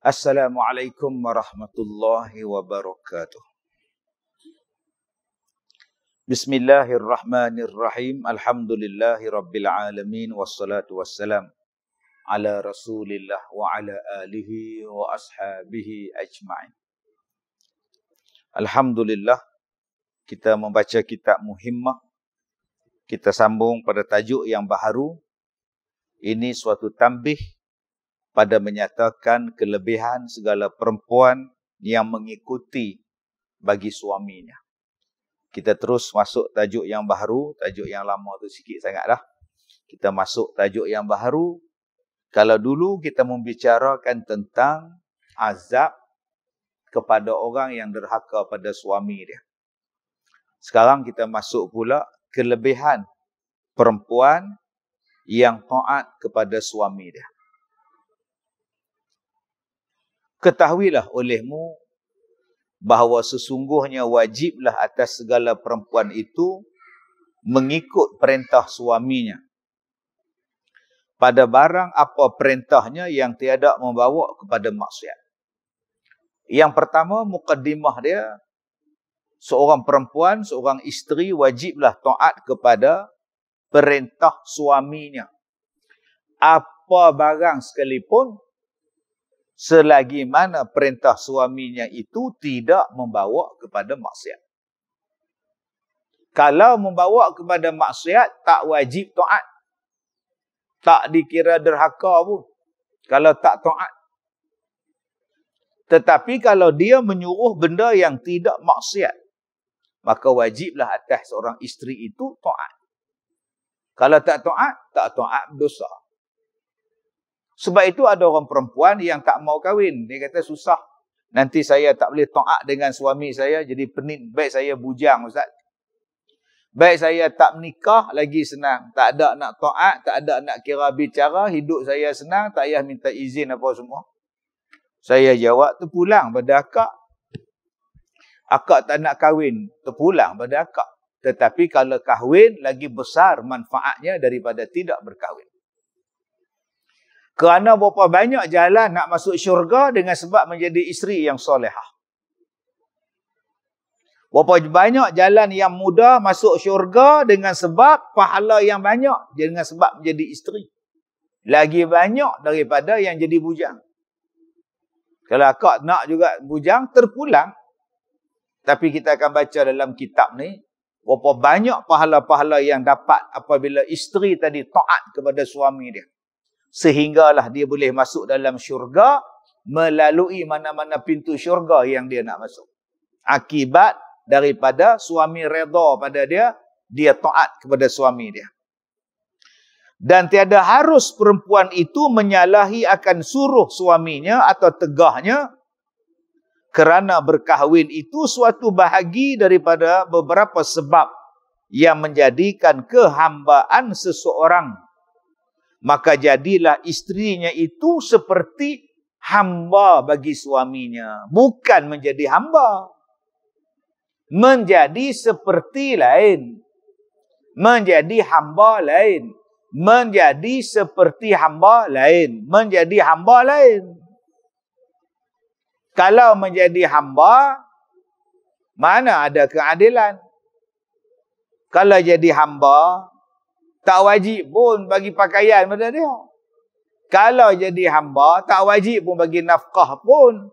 Assalamualaikum warahmatullahi wabarakatuh. Bismillahirrahmanirrahim. Alhamdulillahi rabbil alamin. Wassalatu wassalam ala rasulillah wa ala alihi wa ashabihi ajma'in. Alhamdulillah, kita membaca kitab Muhimmah. Kita sambung pada tajuk yang baharu. Ini suatu tambih pada menyatakan kelebihan segala perempuan yang mengikuti bagi suaminya. Kita terus masuk tajuk yang baharu. Tajuk yang lama tu sikit sangat dah. Kita masuk tajuk yang baharu. Kalau dulu kita membicarakan tentang azab kepada orang yang derhaka pada suami dia. Sekarang kita masuk pula kelebihan perempuan yang taat kepada suami dia. Ketahuilah olehmu bahawa sesungguhnya wajiblah atas segala perempuan itu mengikut perintah suaminya pada barang apa perintahnya yang tiada membawa kepada maksiat. Yang pertama, mukaddimah dia, seorang perempuan, seorang isteri wajiblah taat kepada perintah suaminya. Apa barang sekalipun, selagi mana perintah suaminya itu tidak membawa kepada maksiat. Kalau membawa kepada maksiat, tak wajib taat. Tak dikira derhaka pun kalau tak taat. Tetapi kalau dia menyuruh benda yang tidak maksiat, maka wajiblah atas seorang isteri itu taat. Kalau tak taat dosa. Sebab itu ada orang perempuan yang tak mau kahwin. Dia kata susah. Nanti saya tak boleh taat dengan suami saya, jadi pening. Baik saya bujang, Ustaz. Baik saya tak menikah, lagi senang. Tak ada nak taat, tak ada nak kira bicara. Hidup saya senang, tak payah minta izin apa semua. Saya jawab, terpulang pada akak. Akak tak nak kahwin, terpulang pada akak. Tetapi kalau kahwin, lagi besar manfaatnya daripada tidak berkahwin. Kerana berapa banyak jalan nak masuk syurga dengan sebab menjadi isteri yang solehah. Berapa banyak jalan yang mudah masuk syurga dengan sebab pahala yang banyak dengan sebab menjadi isteri. Lagi banyak daripada yang jadi bujang. Kalau akak nak juga bujang, terpulang. Tapi kita akan baca dalam kitab ni, berapa banyak pahala-pahala yang dapat apabila isteri tadi taat kepada suami dia. Sehinggalah dia boleh masuk dalam syurga melalui mana-mana pintu syurga yang dia nak masuk. Akibat daripada suami redha pada dia, dia taat kepada suami dia. Dan tiada harus perempuan itu menyalahi akan suruh suaminya atau tegahnya, kerana berkahwin itu suatu bahagi daripada beberapa sebab yang menjadikan kehambaan seseorang. Maka jadilah isterinya itu seperti hamba bagi suaminya. Bukan menjadi hamba. Menjadi seperti lain. Menjadi hamba lain. Menjadi seperti hamba lain. Menjadi hamba lain. Kalau menjadi hamba, mana ada keadilan? Kalau jadi hamba, tak wajib pun bagi pakaian pada dia. Kalau jadi hamba, tak wajib pun bagi nafkah pun.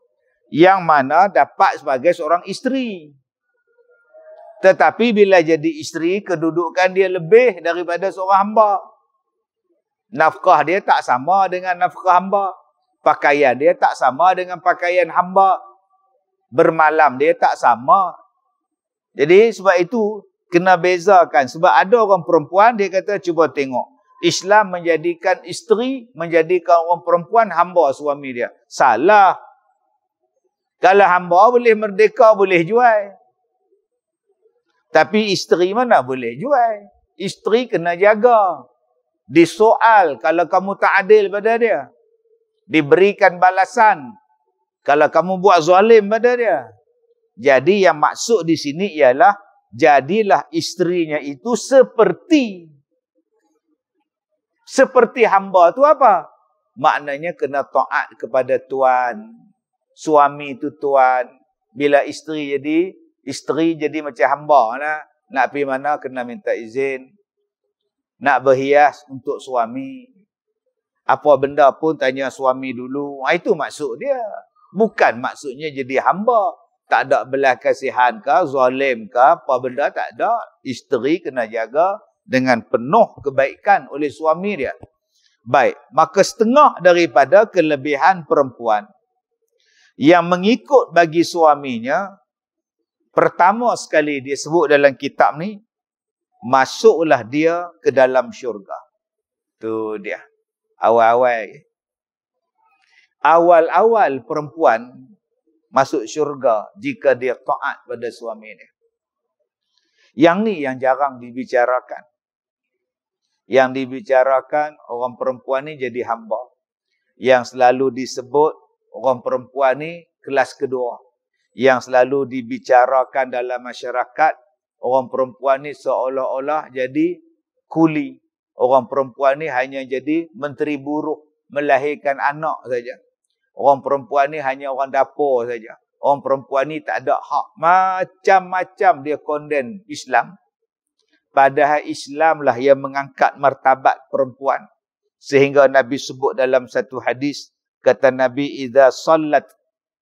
Yang mana dapat sebagai seorang isteri. Tetapi bila jadi isteri, kedudukan dia lebih daripada seorang hamba. Nafkah dia tak sama dengan nafkah hamba. Pakaian dia tak sama dengan pakaian hamba. Bermalam dia tak sama. Jadi sebab itu, kena bezakan. Sebab ada orang perempuan, dia kata, cuba tengok. Islam menjadikan isteri, menjadikan orang perempuan hamba suami dia. Salah. Kalau hamba boleh merdeka, boleh jual. Tapi isteri mana boleh jual? Isteri kena jaga. Disoal kalau kamu tak adil pada dia. Diberikan balasan kalau kamu buat zalim pada dia. Jadi yang maksud di sini ialah, jadilah isterinya itu seperti hamba tu apa? maknanya kena taat kepada tuan. Suami itu tuan. Bila isteri jadi macam hamba lah. Nak pergi mana kena minta izin. Nak berhias untuk suami. Apa benda pun tanya suami dulu. Itu maksud dia. Bukan maksudnya jadi hamba. Tak ada belas kasihan ke, zalim ke, apa benda tak ada. Isteri kena jaga dengan penuh kebaikan oleh suami dia. Baik, maka setengah daripada kelebihan perempuan yang mengikut bagi suaminya, pertama sekali dia sebut dalam kitab ni, masuklah dia ke dalam syurga. Tu dia. Awal-awal perempuan masuk syurga jika dia taat pada suami dia. Yang ni yang jarang dibicarakan. Yang dibicarakan orang perempuan ni jadi hamba. Yang selalu disebut orang perempuan ni kelas kedua. Yang selalu dibicarakan dalam masyarakat, orang perempuan ni seolah-olah jadi kuli. Orang perempuan ni hanya jadi menteri buruh, melahirkan anak saja. Orang perempuan ni hanya orang dapur saja. Orang perempuan ni tak ada hak. Macam-macam dia konden Islam. Padahal Islam lah yang mengangkat martabat perempuan. Sehingga Nabi sebut dalam satu hadis, kata Nabi, idza sallat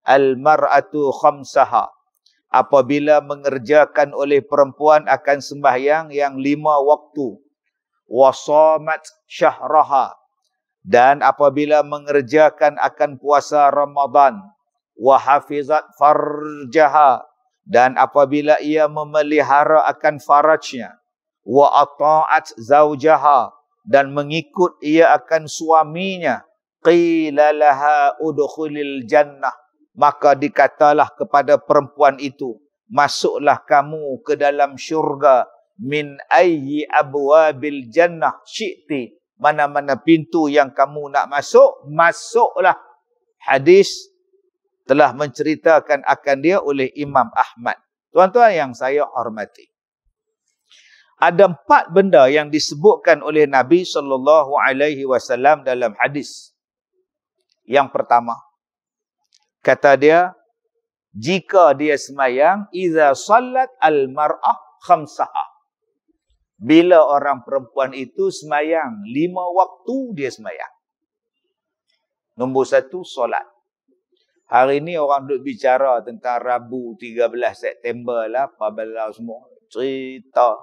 al-mar'atu khamsaha. Apabila mengerjakan oleh perempuan akan sembahyang yang 5 waktu. Wasamat syahraha. Dan apabila mengerjakan akan puasa Ramadan. Wahafizat farjaha. Dan apabila ia memelihara akan farajnya. Wa ata'at zawjaha. Dan mengikut ia akan suaminya. Qila laha udkhulil jannah. Maka dikatalah kepada perempuan itu, masuklah kamu ke dalam syurga. Min ayyi abwabil jannah syi'ti. Mana-mana pintu yang kamu nak masuk, masuklah. Hadis telah menceritakan akan dia oleh Imam Ahmad. Tuan-tuan yang saya hormati. Ada 4 benda yang disebutkan oleh Nabi SAW dalam hadis. Yang pertama, kata dia, jika dia semayang, iza salat al-mar'ah khamsaha. Bila orang perempuan itu semayang, 5 waktu dia semayang. Nombor 1, solat. Hari ni orang duk bicara tentang Rabu 13 September lah, apa bala semua. Cerita.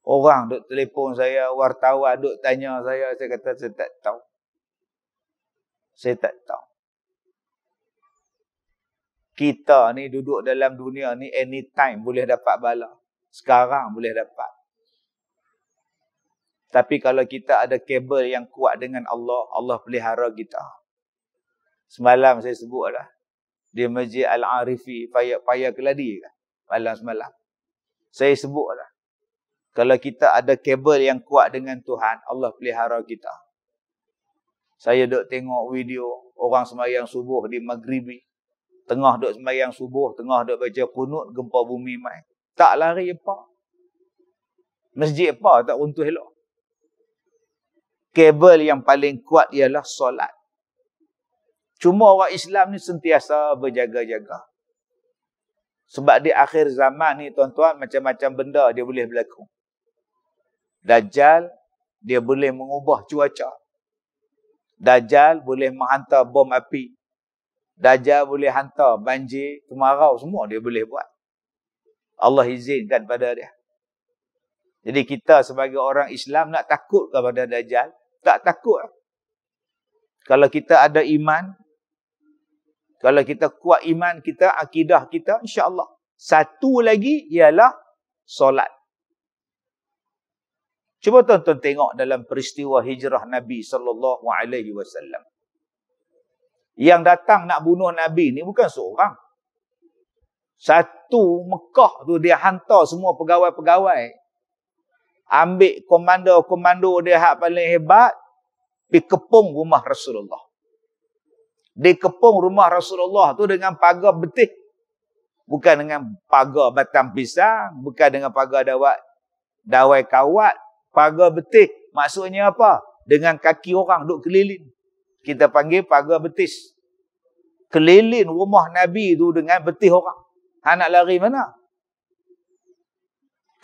Orang duk telefon saya, wartawan duk tanya saya kata saya tak tahu. Saya tak tahu. Kita ni duduk dalam dunia ni anytime boleh dapat bala. Sekarang boleh dapat. Tapi kalau kita ada kabel yang kuat dengan Allah, Allah pelihara kita. Semalam saya sebut lah. Di Masjid Al-Arifi, payah keladi kan? Malam semalam. Saya sebut lah. Kalau kita ada kabel yang kuat dengan Tuhan, Allah pelihara kita. Saya duk tengok video orang sembahyang subuh di Maghribi. Tengah duk sembahyang subuh, tengah duk baca qunut, gempa bumi mai. Tak lari apa. Masjid apa tak runtuh elok. Kabel yang paling kuat ialah solat. Cuma orang Islam ni sentiasa berjaga-jaga. Sebab di akhir zaman ni tuan-tuan, macam-macam benda dia boleh berlaku. Dajjal, dia boleh mengubah cuaca. Dajjal boleh menghantar bom api. Dajjal boleh hantar banjir, kemarau, semua dia boleh buat. Allah izinkan pada dia. Jadi kita sebagai orang Islam nak takut kepada Dajjal? Tak takut. Kalau kita ada iman, kalau kita kuat iman kita, akidah kita, insya-Allah. Satu lagi ialah solat. Cuba tuan-tuan tengok dalam peristiwa hijrah Nabi SAW. Yang datang nak bunuh Nabi ni bukan seorang. Satu Mekah tu dia hantar semua pegawai-pegawai. Ambil komando-komando dia hak paling hebat, pergi kepung rumah Rasulullah. Di kepung rumah Rasulullah tu dengan pagar betih. Bukan dengan pagar batang pisang, bukan dengan pagar dawai kawat, pagar betih. Maksudnya apa? Dengan kaki orang duk keliling. Kita panggil pagar betis. Keliling rumah Nabi tu dengan betis orang. Hang nak lari mana?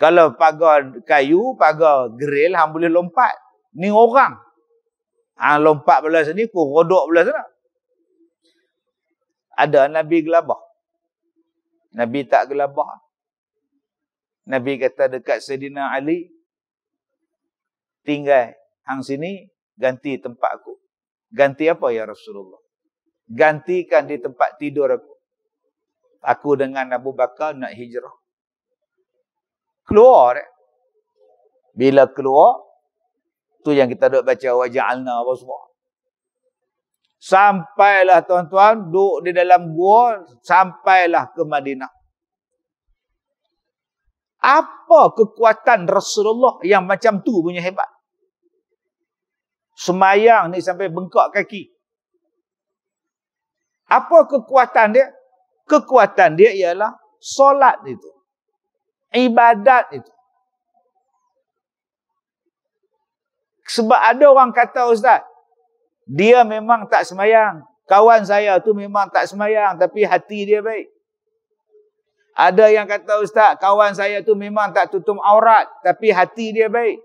Kalau pagar kayu, pagar grill, hang boleh lompat. Ni orang. Hang lompat belah sini, ku rodok belah sana. Ada Nabi gelabah. Nabi tak gelabah. Nabi kata dekat Sayyidina Ali, tinggal hang sini, ganti tempat aku. Ganti apa ya Rasulullah? Gantikan di tempat tidur aku. Aku dengan Abu Bakar nak hijrah. Keluar. Bila keluar, tu yang kita duk baca waja'alna apa semua. Sampailah tuan-tuan, duduk di dalam gua, sampailah ke Madinah. Apa kekuatan Rasulullah yang macam tu punya hebat? Semayang ni sampai bengkak kaki. Apa kekuatan dia? Kekuatan dia ialah solat itu. Ibadat itu. Sebab ada orang kata, Ustaz, dia memang tak semayang. Kawan saya tu memang tak semayang, tapi hati dia baik. Ada yang kata, Ustaz, kawan saya tu memang tak tutup aurat, tapi hati dia baik.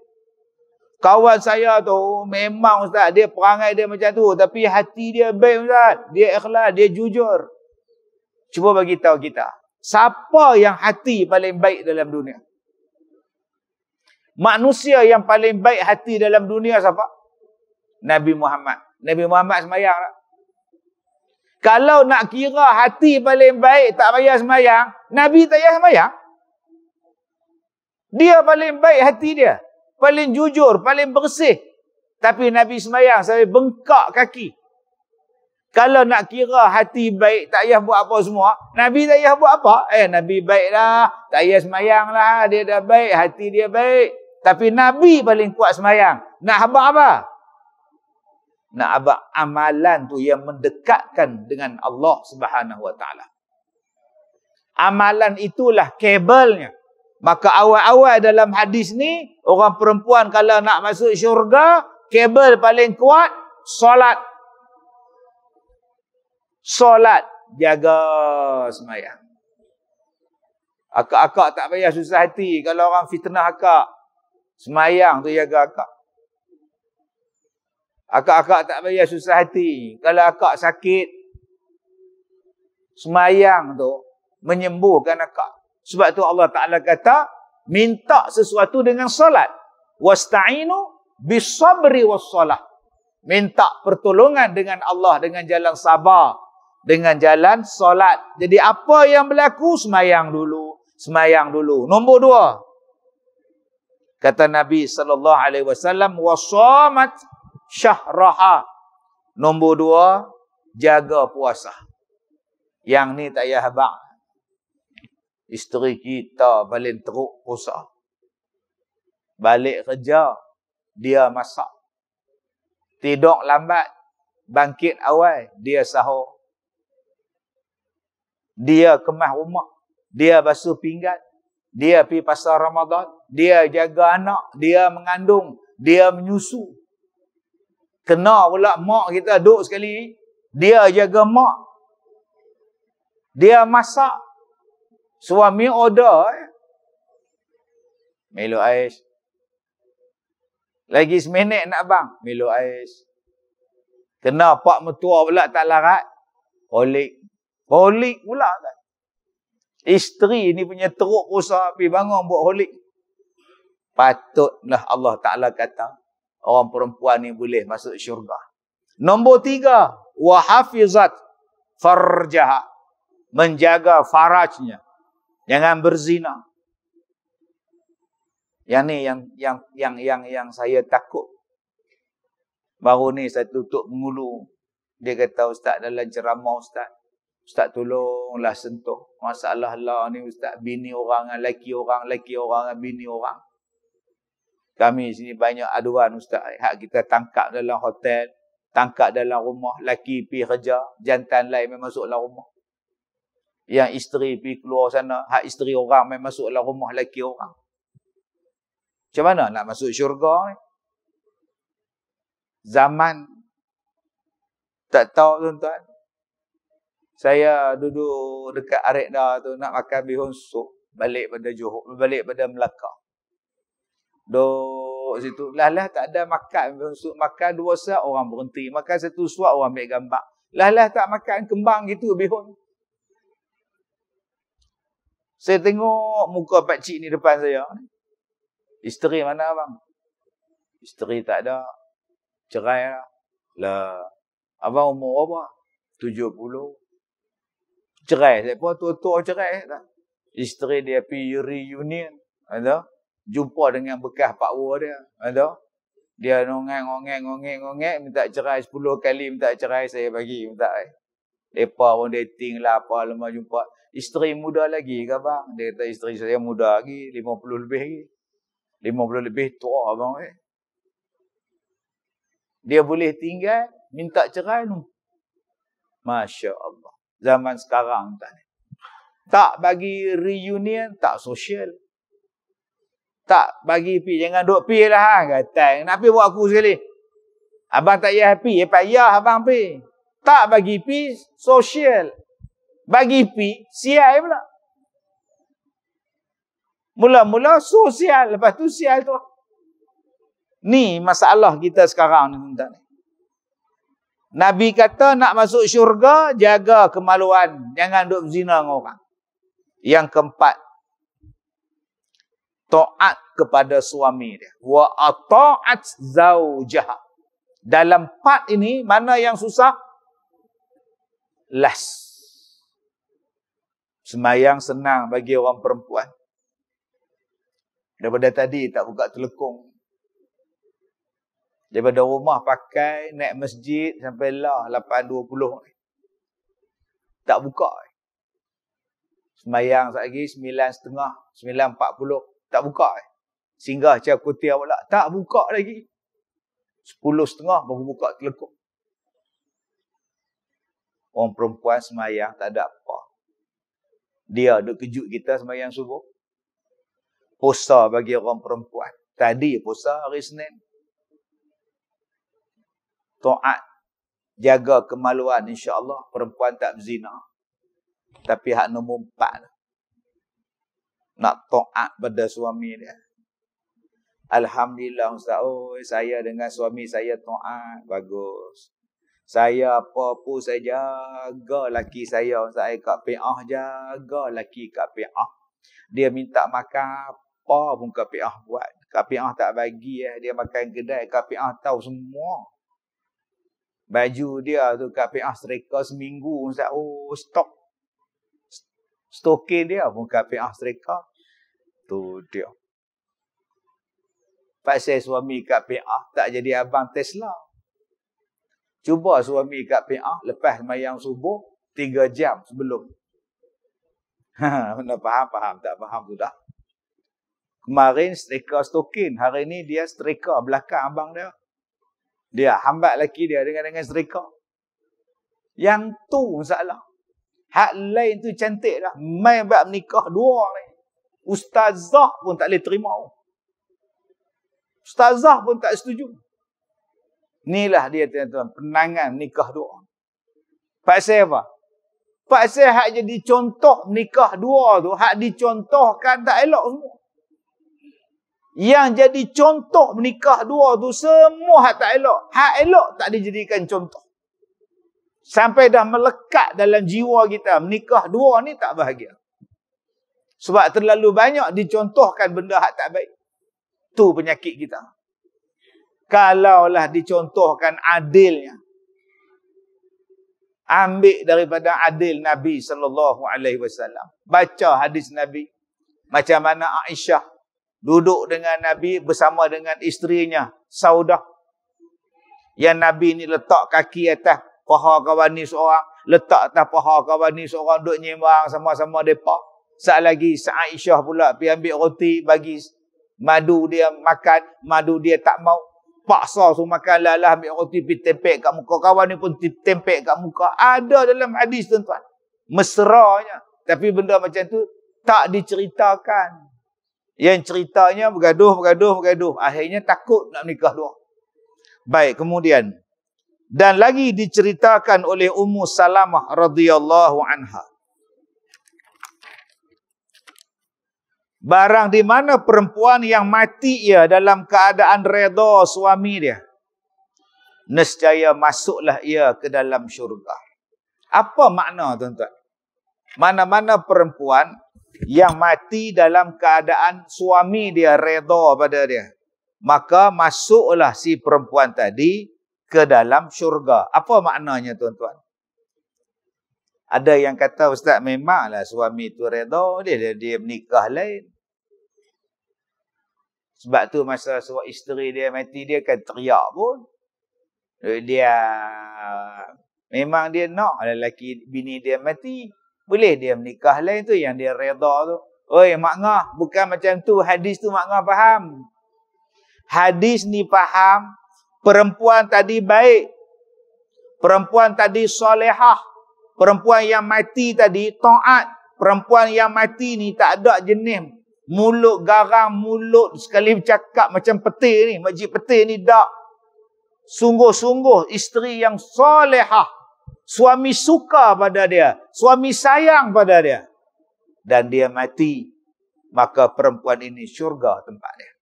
Kawan saya tu memang, Ustaz, dia perangai dia macam tu, tapi hati dia baik, Ustaz. Dia ikhlas, dia jujur. Cuba bagi tahu kita, siapa yang hati paling baik dalam dunia? Manusia yang paling baik hati dalam dunia siapa? Nabi Muhammad. Nabi Muhammad semayang tak? Kalau nak kira hati paling baik tak payah semayang, Nabi tak payah semayang. Dia paling baik hati dia. Paling jujur, paling bersih. Tapi Nabi semayang sampai bengkak kaki. Kalau nak kira hati baik tak payah buat apa semua, Nabi tak payah buat apa. Nabi baik dah, tak payah semayang lah. Dia dah baik, hati dia baik. Tapi Nabi paling kuat semayang. Nak habaq apa? Nak habaq amalan tu yang mendekatkan dengan Allah Subhanahu Wa Taala. Amalan itulah kabelnya. Maka awal-awal dalam hadis ni, orang perempuan kalau nak masuk syurga, kabel paling kuat, solat. Solat, jaga semayang. Akak-akak tak payah susah hati kalau orang fitnah akak. Semayang tu jaga akak. Akak-akak tak payah susah hati kalau akak sakit. Semayang tu menyembuhkan akak. Sebab tu Allah Ta'ala kata, minta sesuatu dengan solat. Wasta'inu bisabri wassalah. Minta pertolongan dengan Allah dengan jalan sabar. Dengan jalan solat. Jadi apa yang berlaku? Semayang dulu. Semayang dulu. Nombor 2. Kata Nabi SAW, wasamat syahraha. Nombor 2, jaga puasa. Yang ni tak payah habaq. Isteri kita paling teruk puasa. Balik kerja, dia masak. Tidur lambat, bangkit awal, dia sahur. Dia kemas rumah, dia basuh pinggan, dia pergi pasar Ramadan, dia jaga anak, dia mengandung, dia menyusu. Kena pula mak kita duduk sekali, dia jaga mak. Dia masak. Suami order. Milo ais. Lagi seminit nak bang. Milo ais. Kena pak mertua pula tak larat. Holik. Holik pula kan. Isteri ni punya teruk puasa. Pergi bangun buat holik. Patutlah Allah Ta'ala kata, orang perempuan ni boleh masuk syurga. Nombor 3. Wahafizat farjaha. Menjaga farajnya. Jangan berzina. Yang ni yang saya takut. Baru ni saya tutup mengulu. Dia kata, Ustaz dalam ceramah Ustaz tolonglah sentuh masalah lah ni Ustaz. Bini orang dengan laki orang dengan bini orang. Kami sini banyak aduan Ustaz. Hak kita tangkap dalam hotel, tangkap dalam rumah, laki pergi kerja, jantan lain memang masuk dalam rumah. Yang isteri pergi keluar sana, hak isteri orang main masuk dalam rumah lelaki orang. Macam mana nak masuk syurga ni? Zaman Tak tahu tuan-tuan. Saya duduk dekat Arekda tu nak makan bihun sup. Balik pada Johor, balik pada Melaka. Duduk situ. Lah tak ada makan bihun sup. Makan 2 suap orang berhenti. Makan 1 suap orang ambil gambar. Lah tak makan kembang gitu bihun. Saya tengok muka pakcik ni depan saya. Isteri mana bang? Isteri tak ada. Cerai lah. Lah. Abang umur apa? 70. Cerai. Siapa tua-tua cerai tak? Isteri dia pergi reunion. Ada? Jumpa dengan bekas pakwa dia. Ada? Dia ngongek, minta cerai 10 kali, minta cerai, saya bagi, minta. Lepas pun dating lah, apa, lemah jumpa. Isteri muda lagi ke bang? Dia kata isteri saya muda lagi, 50 lebih lagi. 50 lebih tua abang. Dia boleh tinggal, minta cerai tu. Masya Allah. Zaman sekarang tak bagi reunion, tak sosial. Tak bagi pi, jangan duk pi lah kata. Nak pi buat aku sekali. Abang tak payah pi, payah abang pi. Tak bagi pi sosial. Bagi pi sial pula. Mula-mula sosial, lepas tu sial tu. Ni masalah kita sekarang ni tuan-tuan. Nabi kata nak masuk syurga, jaga kemaluan, jangan duk zina dengan orang. Yang keempat, taat kepada suami dia. Wa ata'at zaujaha. Dalam 4 ini, mana yang susah? Last. Semayang senang bagi orang perempuan. Daripada tadi tak buka telekung. Daripada rumah pakai, naik masjid sampai lah 8.20. Tak buka. Semayang lagi 9.30, 9.40. Tak buka. Singgah Cak Kutia pula. Tak buka lagi. 10.30 baru buka telekung. Orang perempuan semayang tak ada apa. Dia duk kejut kita semayang subuh. Puasa bagi orang perempuan. Tadi puasa hari Senin. Taat. Jaga kemaluan insya-Allah. Perempuan tak berzina. Tapi hak nombor 4. Nak taat pada suami dia. Alhamdulillah Ustaz. Oh, saya dengan suami saya taat. Bagus. Saya apa pun saya jaga laki saya. Saya kat PA jaga laki kat PA. Dia minta makan apa pun kat PA buat. Kat PA tak bagi. Dia makan kedai. Kat PA tahu semua. Baju dia tu kat PA serika seminggu. Ustaz. Oh, stok. Stokin dia pun kat PA serika. Tu dia. Pasal suami kat PA tak jadi abang Tesla. Cuba suami kat PA lepas semayang subuh 3 jam sebelum. Mana faham? Tak faham sudah. Kemarin setrika stokin. Hari ni dia setrika belakang abang dia. Dia hambat laki dia dengan setrika. Yang tu masalah. Hak lain tu cantik dah. Main bab nikah 2 ni. Ustazah pun tak boleh terima. Ustazah pun tak setuju. Inilah dia tuan-tuan. Penangan nikah 2. Pasal apa? Pasal hak jadi contoh nikah 2 tu. Hak dicontohkan tak elok semua. Yang jadi contoh nikah 2 tu semua hak tak elok. Hak elok tak dijadikan contoh. Sampai dah melekat dalam jiwa kita. Nikah 2 ni tak bahagia. Sebab terlalu banyak dicontohkan benda hak tak baik. Tu penyakit kita. Kalaulah dicontohkan adilnya. Ambil daripada adil Nabi SAW. Baca hadis Nabi. Macam mana Aisyah duduk dengan Nabi bersama dengan isterinya Saudah. Yang Nabi ni letak kaki atas paha kawan ni seorang. Letak atas paha kawan ni seorang. Duduk nyembang sama-sama mereka. Saat lagi Aisyah pula pergi ambil roti bagi madu dia makan. Madu dia tak mau. Paksa suruh makan lalah ambil roti pergi tempek kat muka. Kawan ni pun tempek kat muka. Ada dalam hadis tuan-tuan. Mesranya. Tapi benda macam tu tak diceritakan. Yang ceritanya bergaduh. Akhirnya takut nak nikah 2. Baik, kemudian. Dan lagi diceritakan oleh Ummu Salamah radhiyallahu anha. Barang di mana perempuan yang mati ia dalam keadaan redha suami dia, nescaya masuklah ia ke dalam syurga. Apa makna tuan-tuan? Mana-mana perempuan yang mati dalam keadaan suami dia redha pada dia, maka masuklah si perempuan tadi ke dalam syurga. Apa maknanya tuan-tuan? Ada yang kata, Ustaz, memanglah suami tu redha, dia menikah lain. Sebab tu masa isteri dia mati, dia kan teriak pun. Dia memang dia nak lelaki bini dia mati. Boleh dia menikah lain tu yang dia redha tu. Oi, mak ngah, bukan macam tu. Hadis tu mak ngah faham. Hadis ni faham, perempuan tadi baik. Perempuan tadi solehah. Perempuan yang mati tadi taat. Perempuan yang mati ni tak ada jenis mulut garang, mulut sekali bercakap macam petir ni, makcik petir ni tak. Sungguh-sungguh isteri yang solehah. Suami suka pada dia, suami sayang pada dia, dan dia mati, maka perempuan ini syurga tempat dia.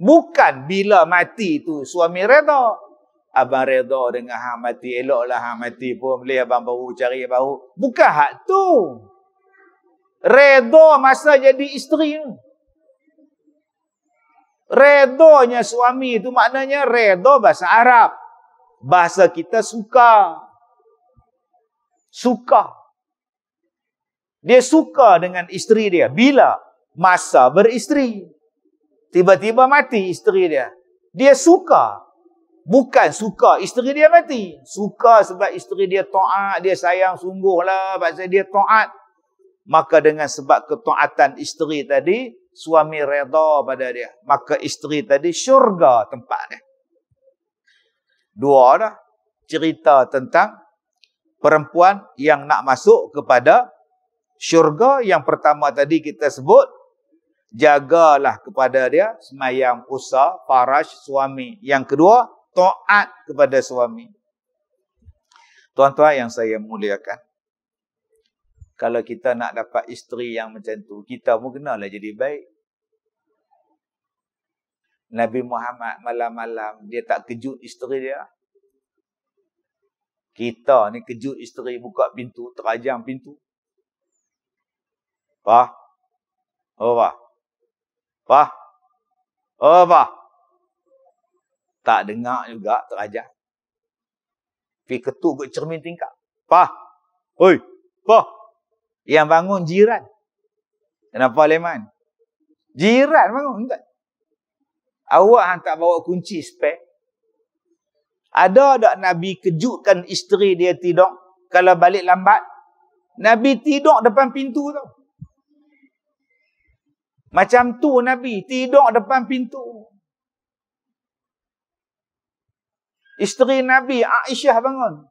Bukan bila mati tu suami redha. Abang redha dengan hang mati, eloklah hang mati pun boleh abang baru cari baru. Bukan hak tu. Redha masa jadi isteri. Redanya suami itu maknanya redha bahasa Arab. Bahasa kita suka. Suka. Dia suka dengan isteri dia. Bila? Masa beristeri. Tiba-tiba mati isteri dia. Dia suka. Bukan suka isteri dia mati. Suka sebab isteri dia taat. Dia sayang sungguhlah. Sebab dia taat. Maka dengan sebab ketaatan isteri tadi, suami redha pada dia. Maka isteri tadi syurga tempat dia. Dua dah cerita tentang perempuan yang nak masuk kepada syurga. Yang pertama tadi kita sebut, jagalah kepada dia, semayang puasa, faraj suami. Yang kedua, taat kepada suami. Tuan-tuan yang saya muliakan, kalau kita nak dapat isteri yang macam tu, kita pun kenalah jadi baik. Nabi Muhammad malam-malam dia tak kejut isteri dia. Kita ni kejut isteri, buka pintu, terajang pintu. Pak. Oh, Pak. Pak. Oh, Pak. Tak dengar juga, terajang. Pergi ketuk ke cermin tingkap. Pak. Oi, Pak. Yang bangun jiran. Kenapa Leman? Jiran bangun. Tak? Awak hang tak bawa kunci spare. Ada tak Nabi kejutkan isteri dia tidur kalau balik lambat? Nabi tidur depan pintu tu. Macam tu Nabi tidur depan pintu. Isteri Nabi Aisyah bangun.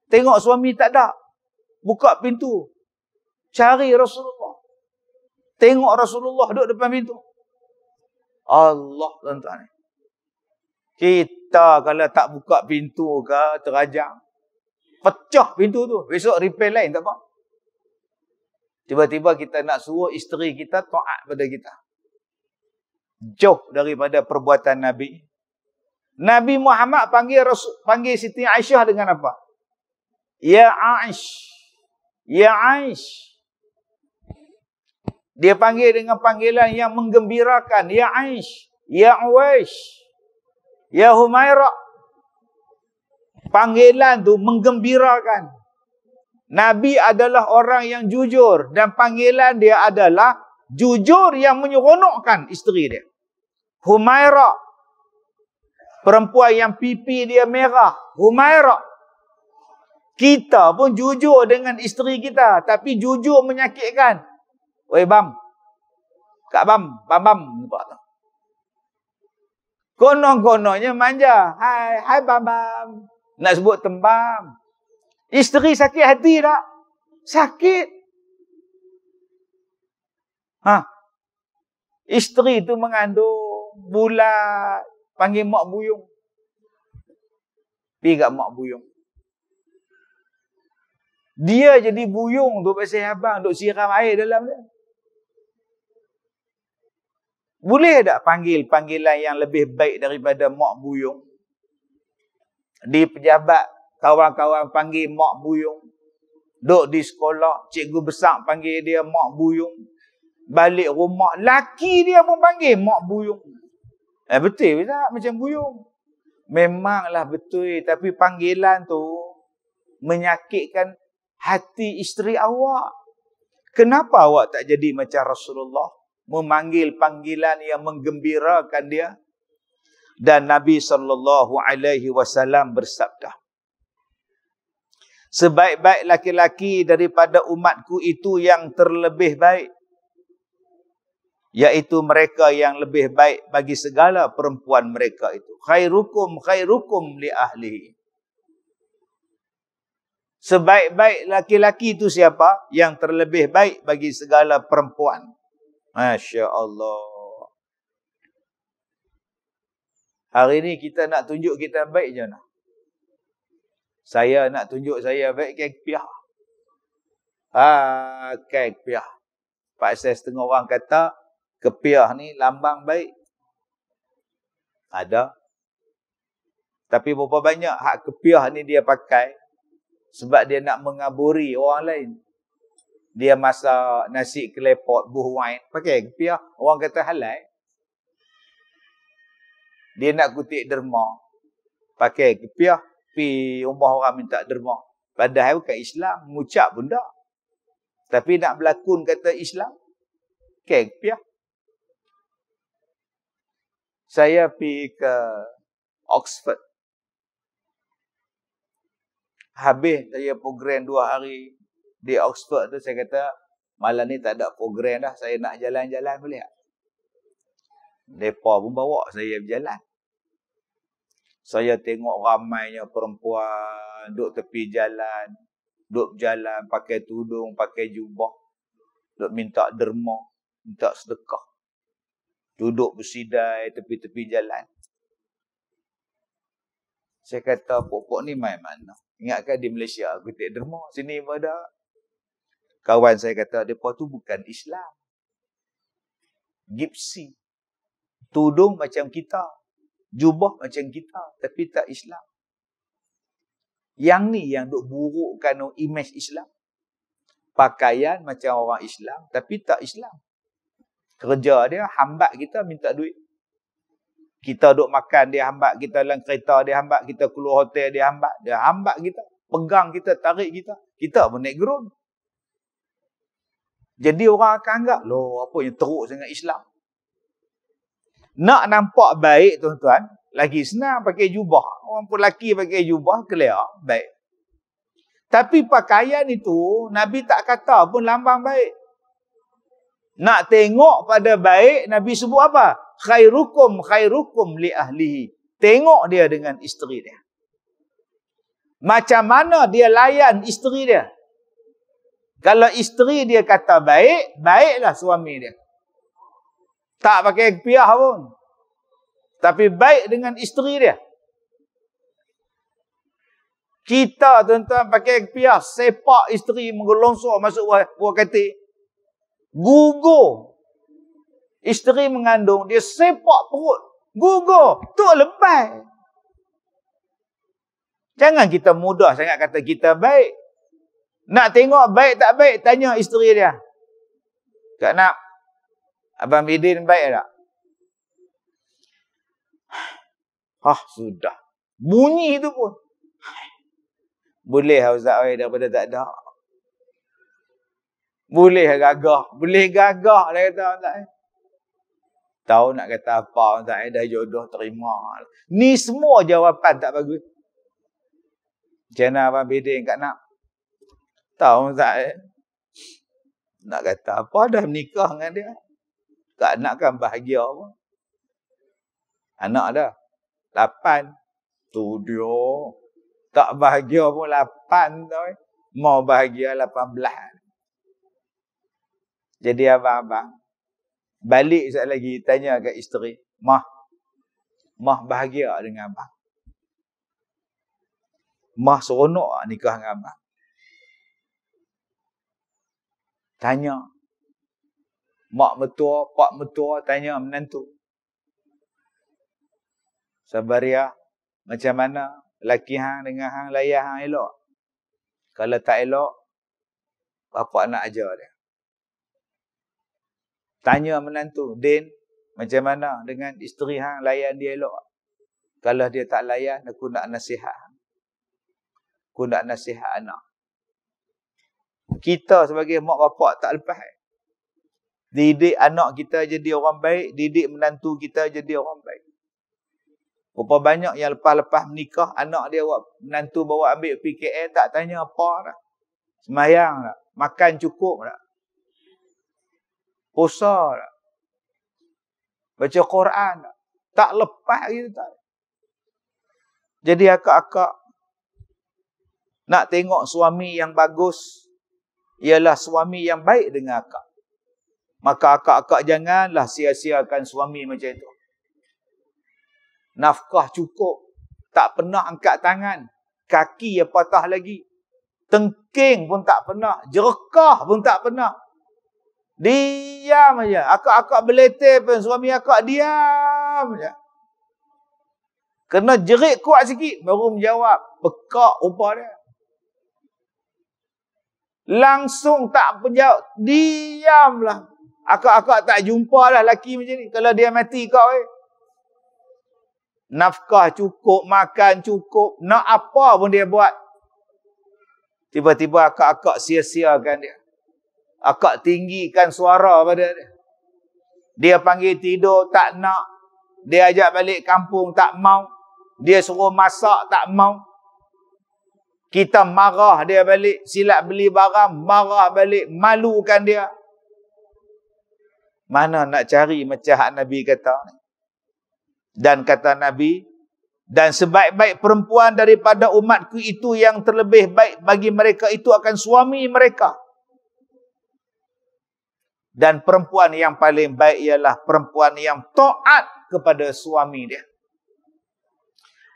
Tengok suami tak ada. Buka pintu. Cari Rasulullah. Tengok Rasulullah duduk depan pintu. Allah, tuan-tuan. Kita kalau tak buka pintu ke, terajang. Pecah pintu tu. Besok repair lain tak apa. Tiba-tiba kita nak suruh isteri kita taat pada kita. Jauh daripada perbuatan Nabi. Nabi Muhammad panggil Siti Aisyah dengan apa? Ya Aish. Ya Aish. Dia panggil dengan panggilan yang menggembirakan. Ya Aish. Ya Uwaish. Ya Humairah. Panggilan tu menggembirakan. Nabi adalah orang yang jujur. Dan panggilan dia adalah jujur yang menyeronokkan isteri dia. Humairah. Perempuan yang pipi dia merah. Humairah. Kita pun jujur dengan isteri kita. Tapi jujur menyakitkan. Oi bam. Kak bam. Bam. Konon-kononnya manja. Hai bam. Nak sebut tembam. Isteri sakit hati tak? Sakit. Isteri tu mengandung. Bulat. Panggil mak buyung. Pi kat mak buyung. Dia jadi buyung tu pasal abang duk siram air dalam dia. Boleh tak panggil panggilan yang lebih baik daripada mak buyung? Di pejabat, kawan-kawan panggil mak buyung. Duk di sekolah, cikgu besar panggil dia mak buyung. Balik rumah, laki dia pun panggil mak buyung. Betul tak macam buyung? Memanglah betul, tapi panggilan tu menyakitkan hati isteri awak. Kenapa awak tak jadi macam Rasulullah? Memanggil panggilan yang menggembirakan dia. Dan Nabi SAW bersabda, sebaik-baik laki-laki daripada umatku itu yang terlebih baik, yaitu mereka yang lebih baik bagi segala perempuan mereka itu. Khairukum khairukum li ahlihi. Sebaik-baik laki-laki itu siapa? Yang terlebih baik bagi segala perempuan. Masya Allah. Hari ni kita nak tunjuk kita baik je nak. Saya nak tunjuk saya baik kepiah. Kepiah. Pasal setengah orang kata kepiah ni lambang baik. Ada. Tapi berapa banyak hak kepiah ni dia pakai sebab dia nak mengaburi orang lain. Dia masak nasi kelepot, buh wine, pakai kepiah. Orang kata halal. Dia nak kutip derma, pakai kepiah, pi rumah orang minta derma. Padahal bukan Islam, mengucap pun tak. Tapi nak berlakon kata Islam, pakai kepiah. Saya pi ke Oxford. Habis saya program 2 hari di Oxford tu, saya kata, malam ni tak ada program dah, saya nak jalan-jalan boleh tak? Mereka pun bawa saya berjalan. Saya tengok ramainya perempuan duduk tepi jalan, duduk berjalan pakai tudung, pakai jubah, duduk minta derma, minta sedekah. Duduk bersidai tepi-tepi jalan. Saya kata, pokok ni main mana? Ingatkan di Malaysia aku tak derma, sini pun ada. Kawan saya kata, mereka tu bukan Islam. Gypsy. Tudung macam kita. Jubah macam kita. Tapi tak Islam. Yang ni yang duk burukkan imej Islam. Pakaian macam orang Islam. Tapi tak Islam. Kerja dia hambat kita minta duit. Kita duk makan, dia hambat. Kita dalam kereta, dia hambat. Kita keluar hotel, dia hambat. Dia hambat kita. Pegang kita, tarik kita. Kita pun naik gerun. Jadi orang akan anggap, loh apa yang teruk sangat Islam. Nak nampak baik tuan-tuan, lagi senang pakai jubah. Orang pun lelaki pakai jubah, clear, baik. Tapi pakaian itu, Nabi tak kata pun lambang baik. Nak tengok pada baik, Nabi sebut apa? Khairukum khairukum li ahlihi. Tengok dia dengan isteri dia. Macam mana dia layan isteri dia? Kalau isteri dia kata baik, baiklah suami dia. Tak pakai kepiah pun. Tapi baik dengan isteri dia. Kita tuan-tuan pakai kepiah, sepak isteri menggelongsor masuk buah katil. Gugur. Isteri mengandung, dia sepak perut. Gugur. Tu lebay. Jangan kita mudah sangat kata kita baik. Nak tengok baik tak baik, tanya isteri dia. Kak nak, Abang Bidin baik tak? Sudah. Bunyi tu pun. Boleh Ustaz daripada tak ada. Boleh gagah. Boleh gagah dia kata Ustaz. Tahu nak kata apa Ustaz, dah jodoh terima. Ni semua jawapan tak bagus. Macam mana Abang Bidin Kak nak? Tahu Ustaz, nak kata apa dah menikah dengan dia. Tak nak kan bahagia apa. Anak dah 8. Tu dia. Tak bahagia pun 8 tu. Mau bahagia 18. Jadi abang-abang, balik sekali lagi tanya kat isteri, Mah bahagia dengan abang? Mah seronok nikah dengan abang. Tanya. Mak mertua, pak mertua tanya menantu. Sabaria, macam mana lelaki hang dengan hang layan hang elok? Kalau tak elok, bapak nak ajar dia. Tanya menantu, Din, macam mana dengan isteri hang layan dia elok? Kalau dia tak layan, aku nak nasihat. Aku nak nasihat anak. Kita sebagai mak bapak tak lepas. Didik anak kita jadi orang baik, didik menantu kita jadi orang baik. Berapa banyak yang lepas-lepas menikah, anak dia menantu bawa ambil PKN, tak tanya apa dah. Semayang tak? Makan cukup tak? Puasa tak? Baca Quran tak? Tak lepas gitu tak? Jadi akak-akak nak tengok suami yang bagus, ialah suami yang baik dengan akak. Maka akak-akak janganlah sia-siakan suami macam itu. Nafkah cukup, tak pernah angkat tangan, kaki yang patah lagi, tengking pun tak pernah, jerekah pun tak pernah. Diam aja. Akak-akak beletir pun suami akak diam aja. Kena jerit kuat sikit baru menjawab. Pekak rupa dia. Langsung tak menjawab, diamlah. Akak-akak tak jumpa lah lelaki macam ni. Kalau dia mati kau nafkah cukup, makan cukup, nak apa pun dia buat. Tiba-tiba akak-akak sia-siakan dia. Akak tinggikan suara pada dia. Dia panggil tidur, tak nak. Dia ajak balik kampung, tak mau. Dia suruh masak, tak mau. Kita marah dia balik, silap beli barang, marah balik, malukan dia. Mana nak cari macam Nabi kata. Dan kata Nabi, dan sebaik-baik perempuan daripada umatku itu, yang terlebih baik bagi mereka itu akan suami mereka. Dan perempuan yang paling baik ialah perempuan yang taat kepada suami dia.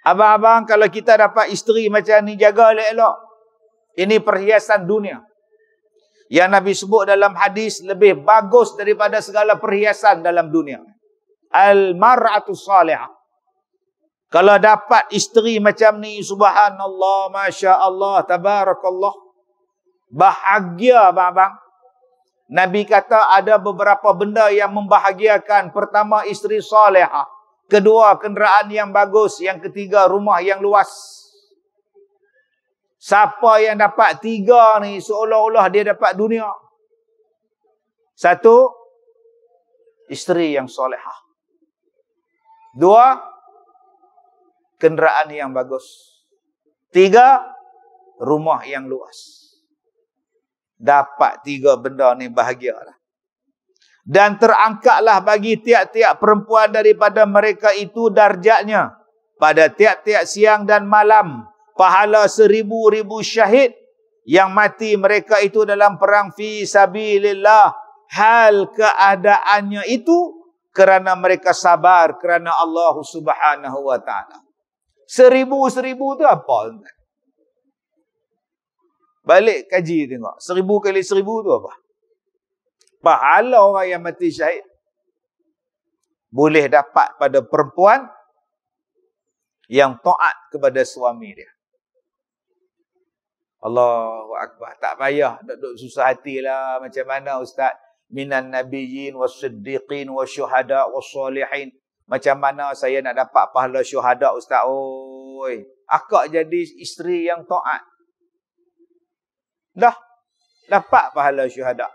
Abang-abang, kalau kita dapat isteri macam ni, jaga elok-elok. Ini perhiasan dunia. Yang Nabi sebut dalam hadis, lebih bagus daripada segala perhiasan dalam dunia. Al-mar'atu salihah. Kalau dapat isteri macam ni, subhanallah, masya Allah, tabarakallah. Bahagia, abang-abang. Nabi kata ada beberapa benda yang membahagiakan. Pertama, isteri salihah. Kedua, kenderaan yang bagus. Yang ketiga, rumah yang luas. Siapa yang dapat tiga ni, seolah-olah dia dapat dunia. Satu, isteri yang salihah. Dua, kenderaan yang bagus. Tiga, rumah yang luas. Dapat tiga benda ni, bahagialah. Dan terangkatlah bagi tiap-tiap perempuan daripada mereka itu darjatnya pada tiap-tiap siang dan malam. Pahala 1000 syahid yang mati mereka itu dalam perang fi sabilillah. Hal keadaannya itu kerana mereka sabar kerana Allah Subhanahu wa taala. 1000 tu apa? Balik kaji tengok. 1000 kali 1000 tu apa? Pahala orang yang mati syahid boleh dapat pada perempuan yang taat kepada suami dia. Allahu Akbar. Tak payah duk susah hatilah. Macam mana Ustaz? Minan nabiyyin was-siddiqin wasyuhada was-salihin. Macam mana saya nak dapat pahala syuhada Ustaz? Oi, akak jadi isteri yang taat. Dah dapat pahala syuhada.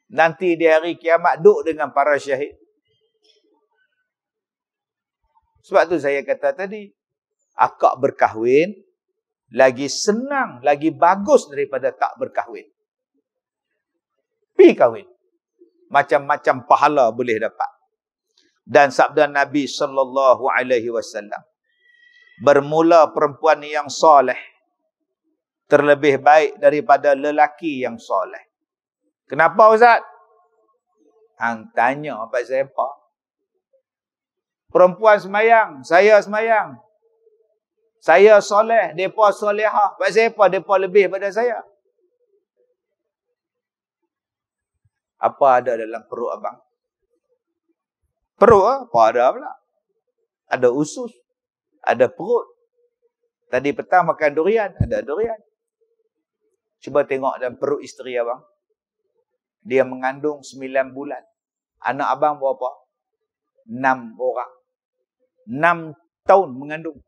Nanti di hari kiamat duduk dengan para syahid. Sebab tu saya kata tadi, akak berkahwin lagi senang, lagi bagus daripada tak berkahwin. Pergi kahwin. Macam-macam pahala boleh dapat. Dan sabda Nabi sallallahu alaihi wasallam, bermula perempuan yang soleh terlebih baik daripada lelaki yang soleh. Kenapa Ustaz? Hang tanya apa siapa? Perempuan semayang, saya semayang. Saya soleh, mereka solehah. Pasal apa mereka lebih pada saya? Apa ada dalam perut abang? Perut apa ada pula? Ada usus, ada perut. Tadi petang makan durian, ada durian. Cuba tengok dalam perut isteri abang. Dia mengandung 9 bulan. Anak abang berapa? 6 orang. 6 tahun mengandung.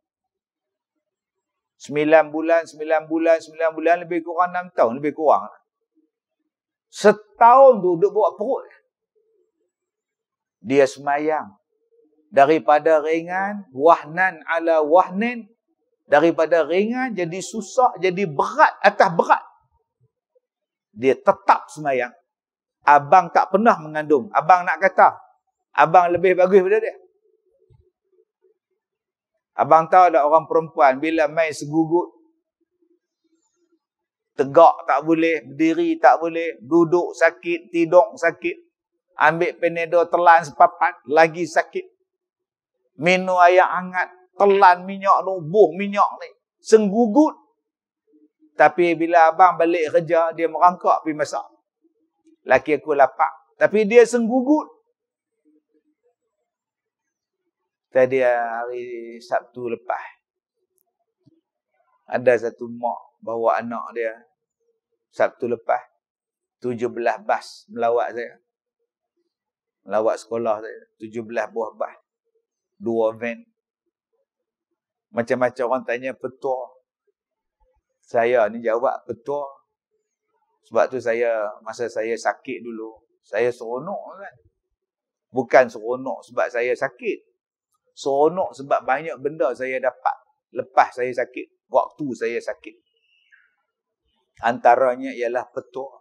9 bulan, 9 bulan, 9 bulan, lebih kurang 6 tahun, lebih kurang. Setahun tu duduk bawa perut. Dia semayang. Daripada ringan, wahnan ala wahnin. Daripada ringan, jadi susah, jadi berat atas berat. Dia tetap semayang. Abang tak pernah mengandung. Abang nak kata, abang lebih bagus daripada dia. Abang tahu tak orang perempuan bila main segugut, tegak tak boleh, berdiri tak boleh, duduk sakit, tidur sakit, ambil Panadol telan sepapan, lagi sakit. Minum air hangat, telan minyak tu, buh minyak ni, senggugut. Tapi bila abang balik kerja, dia merangkak pergi masak. Laki aku lapar, tapi dia senggugut. Tadi hari Sabtu lepas, ada satu mak bawa anak dia Sabtu lepas 17 bas melawat saya. Melawat sekolah saya, 17 buah bas, 2 van. Macam-macam orang tanya petua. Saya ni jawab petua. Sebab tu saya, masa saya sakit dulu, saya seronok kan. Bukan seronok sebab saya sakit. Seronok sebab banyak benda saya dapat lepas saya sakit, waktu saya sakit. Antaranya ialah petua.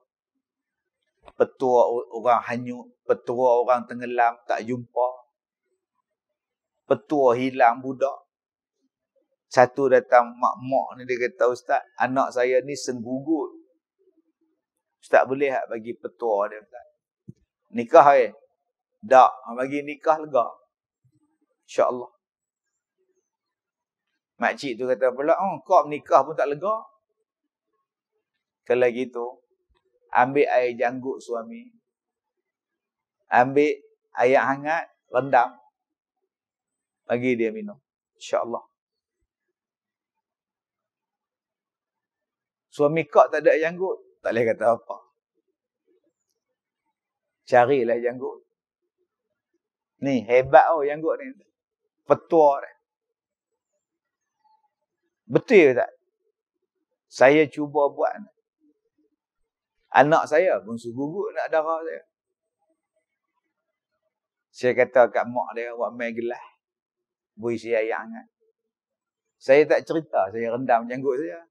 Petua orang hanyut, petua orang tenggelam, tak jumpa. Petua hilang budak. Satu datang mak-mak ni, dia kata, Ustaz, anak saya ni senggugut. Ustaz boleh tak bagi petua dia, Ustaz? Nikah tak, bagi nikah lega. InsyaAllah. Makcik tu kata pula, kau menikah pun tak lega. Kalau gitu, ambil air janggut suami. Ambil air hangat, rendam. Bagi dia minum. InsyaAllah. Suami kau tak ada janggut, tak boleh kata apa. Carilah janggut. Ni, hebat janggut ni. Petua dia. Betul tak? Saya cuba buat. Anak saya pun gugut nak darah saya. Saya kata kat mak dia, awak main gelas, berisi air hangat. Saya tak cerita, saya rendam janggut saya.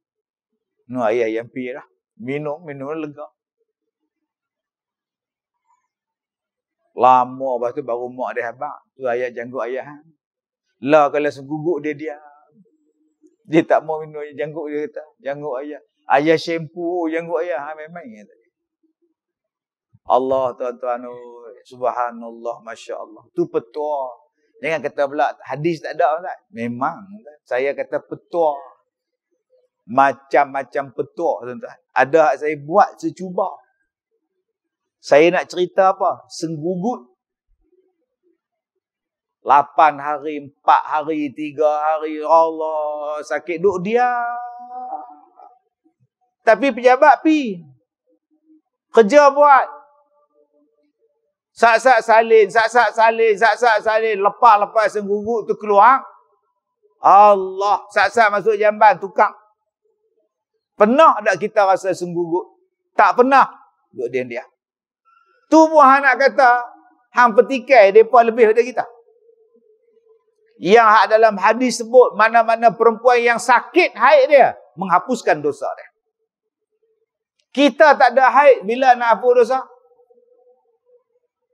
Nu ayah yang pi lah. Minum lega. Lama lepas tu baru mak dia habaq. Tu ayah janggut ayah. Lah kalau segugut dia diam. Dia tak mau minum janggut, dia kata. Janggut ayah. Ayah shampoo janggut ayah. Memang kata. Allah tuan-tuan. Subhanallah. Masya Allah. Tu petua. Jangan kata pula hadis tak ada. Tak? Memang. Saya kata petua. Macam-macam petua. Tuan-tuan. Ada saya buat secuba. Saya nak cerita apa? Senggugut. 8 hari, 4 hari, 3 hari. Allah, sakit duk dia. Tapi pejabat pi. Kerja buat. Sak-sak salin. Lepas senggugut tu keluar. Allah, sak-sak masuk jamban, tukang. Pernah tak kita rasa senggugut? Tak pernah. Duk dia. Tu pun hang nak kata, hang petikai mereka lebih daripada kita. Yang hak dalam hadis sebut, mana-mana perempuan yang sakit haid dia, menghapuskan dosa dia. Kita tak ada haid, bila nak hapus dosa?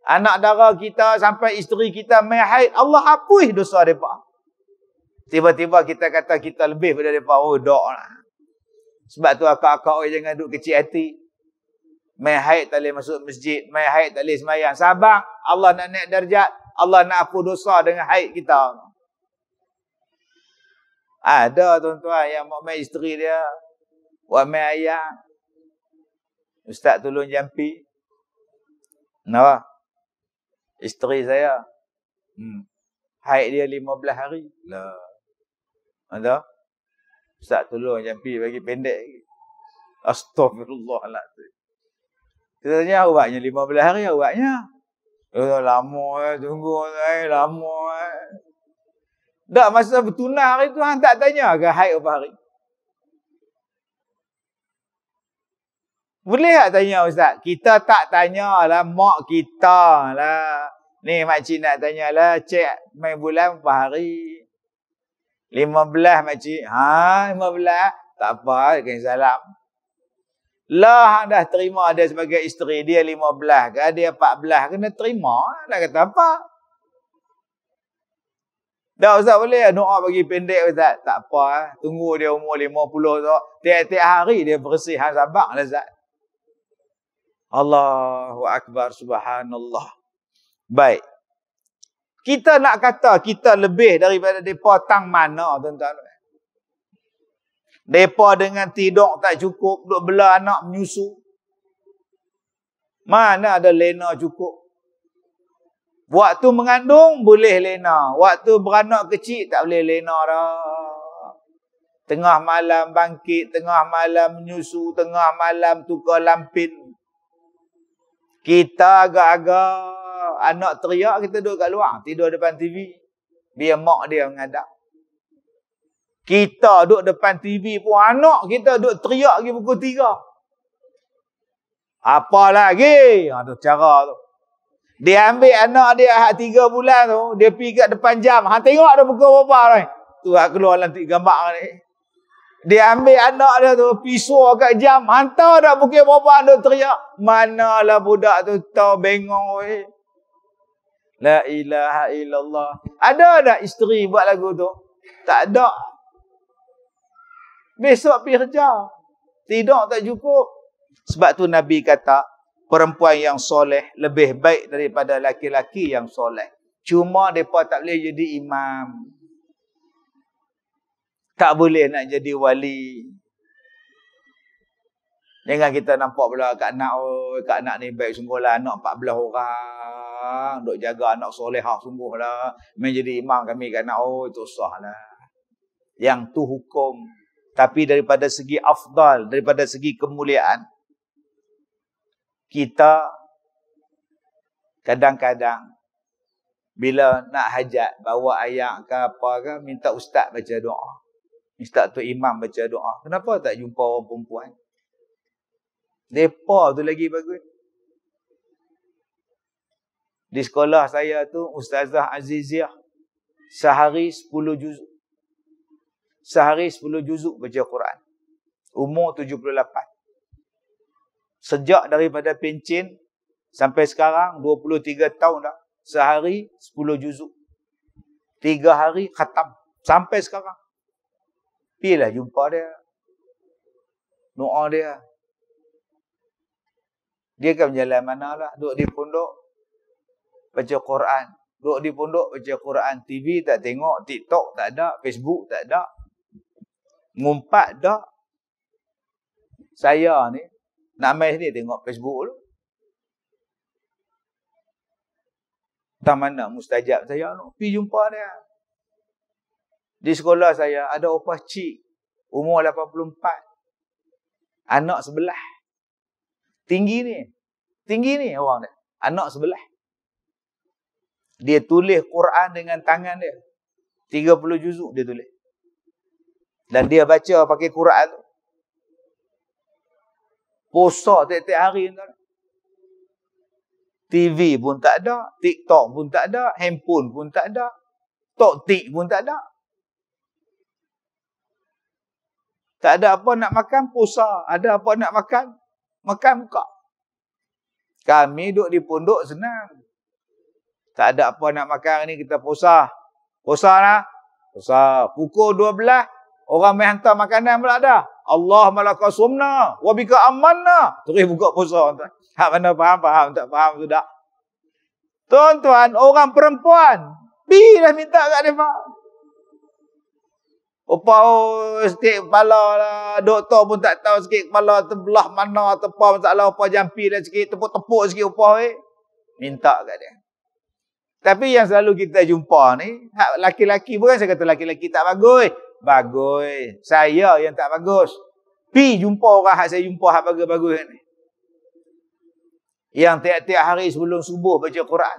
Anak dara kita sampai isteri kita main haid, Allah hapus dosa mereka. Tiba-tiba kita kata kita lebih daripada mereka. Oh, dok lah. Sebab tu akak-akak jangan duduk kecil hati. Main haid tak boleh masuk masjid, main haid tak boleh semayang. Sabar, Allah nak naik darjat, Allah nak hapus dosa dengan haid kita. Ada tuan-tuan yang mau main isteri dia. Buat main ayam. Ustaz tolong jampi. Kenapa? Isteri saya. Haid dia 15 hari. Lah. Ada? Ustaz tolong jampi bagi pendek lagi. Astaghfirullahaladzim. Kita tanya awaknya 15 hari awaknya. Lama tunggu lama. Tak masa bertunang hari tu hang tak tanya ke haid berapa hari? Boleh tak tanya Ustaz? Kita tak tanya lah mak kita lah. Ni makcik nak tanya lah, cik main bulan berapa hari? 15 makcik. 15. Tak apa, kan salam. Lah hang dah terima dia sebagai isteri, dia 15 ke, dia 14, kena terima. Nak kata apa? Dah Ustaz boleh doa bagi pendek Ustaz? Tak apa. Tunggu dia umur 50 tu. Tiap-tiap hari dia bersih hang sabak lah Ustaz. Allahu Akbar, subhanallah. Baik. Kita nak kata kita lebih daripada mereka tang mana tuan-tuan? Mereka dengan tidur tak cukup, duk bela anak menyusu. Mana ada lena cukup? Waktu mengandung boleh lena. Waktu beranak kecil tak boleh lena dah. Tengah malam bangkit, tengah malam menyusu, tengah malam tukar lampin. Kita agak-agak anak teriak, kita duduk kat luar, tidur depan TV. Biar mak dia mengadap. Kita duduk depan TV pun anak kita duduk teriak lagi pukul 3. Apa lagi? Tu cara tu. Dia ambil anak dia 3 bulan tu, dia pergi kat depan jam. Hang tengok dah pukul berapa ni? Tu keluar lantik gambar ni. Dia ambil anak dia tu, pisau kat jam. Hantar dah pukul berapa duk teriak. Manalah budak tu tahu bengong weh. La ilaha illallah. Ada tak isteri buat lagu tu? Tak ada. Besok pergi kerja. Tidur tak cukup. Sebab tu Nabi kata, perempuan yang soleh lebih baik daripada laki-laki yang soleh. Cuma mereka tak boleh jadi imam. Tak boleh nak jadi wali. Jangan kita nampak pula Kak Nak, Kak Nak ni baik sungguh lah. Anak 14 orang. Duk jaga anak solehah sungguh lah. Main jadi imam kami Kak Nak. Itu sah lah. Yang tu hukum. Tapi daripada segi afdal, daripada segi kemuliaan, kita kadang-kadang bila nak hajat, bawa ayat ke apa ke, minta ustaz baca doa. Ustaz tu imam baca doa. Kenapa tak jumpa orang perempuan? Depa tu lagi bagus. Di sekolah saya tu, Ustazah Aziziah, sehari 10 juzuk. Sehari 10 juzuk baca Quran. Umur 78. Sejak daripada pencin sampai sekarang 23 tahun dah. Sehari 10 juzuk. 3 hari khatam. Sampai sekarang. Pergilah jumpa dia. Doa dia. Dia kan berjalan mana lah. Duduk di pondok. Baca Quran. Duduk di pondok baca Quran. TV tak tengok. TikTok tak ada. Facebook tak ada. Ngumpat dah. Saya ni nak main sini tengok Facebook dulu. Tak mana mustajab saya nak pergi jumpa dia. Di sekolah saya ada opah cik umur 84. Anak sebelah. Tinggi ni orang dia. Anak sebelah. Dia tulis Quran dengan tangan dia. 30 juzuk dia tulis. Dan dia baca pakai Quran tu. Puasa tiap-tiap hari. TV pun tak ada. TikTok pun tak ada. Handphone pun tak ada. Tok-tik pun tak ada. Tak ada apa nak makan, puasa. Ada apa nak makan, makan buka. Kami duduk di pondok senang. Tak ada apa nak makan ni, kita puasa. Puasa lah. Puasa. Pukul 12. Orang main hantar makanan pula ada. Allah malaka sumna. Wabika amanna. Terus buka puasa. Hak mana faham. Tak faham sudah. Tuan-tuan, orang perempuan. Bilah minta kat mereka. sikit kepala lah. Doktor pun tak tahu sikit kepala terbelah mana, apa masalah, apa jampi dan sikit, tepuk-tepuk sikit upah minta kat dia. Tapi yang selalu kita jumpa ni, laki-laki bukan saya kata laki-laki tak bagus. Bagus. Saya yang tak bagus. Pi jumpa orang hak saya jumpa hak bagus-bagus ni. Yang tiap-tiap hari sebelum subuh baca Quran.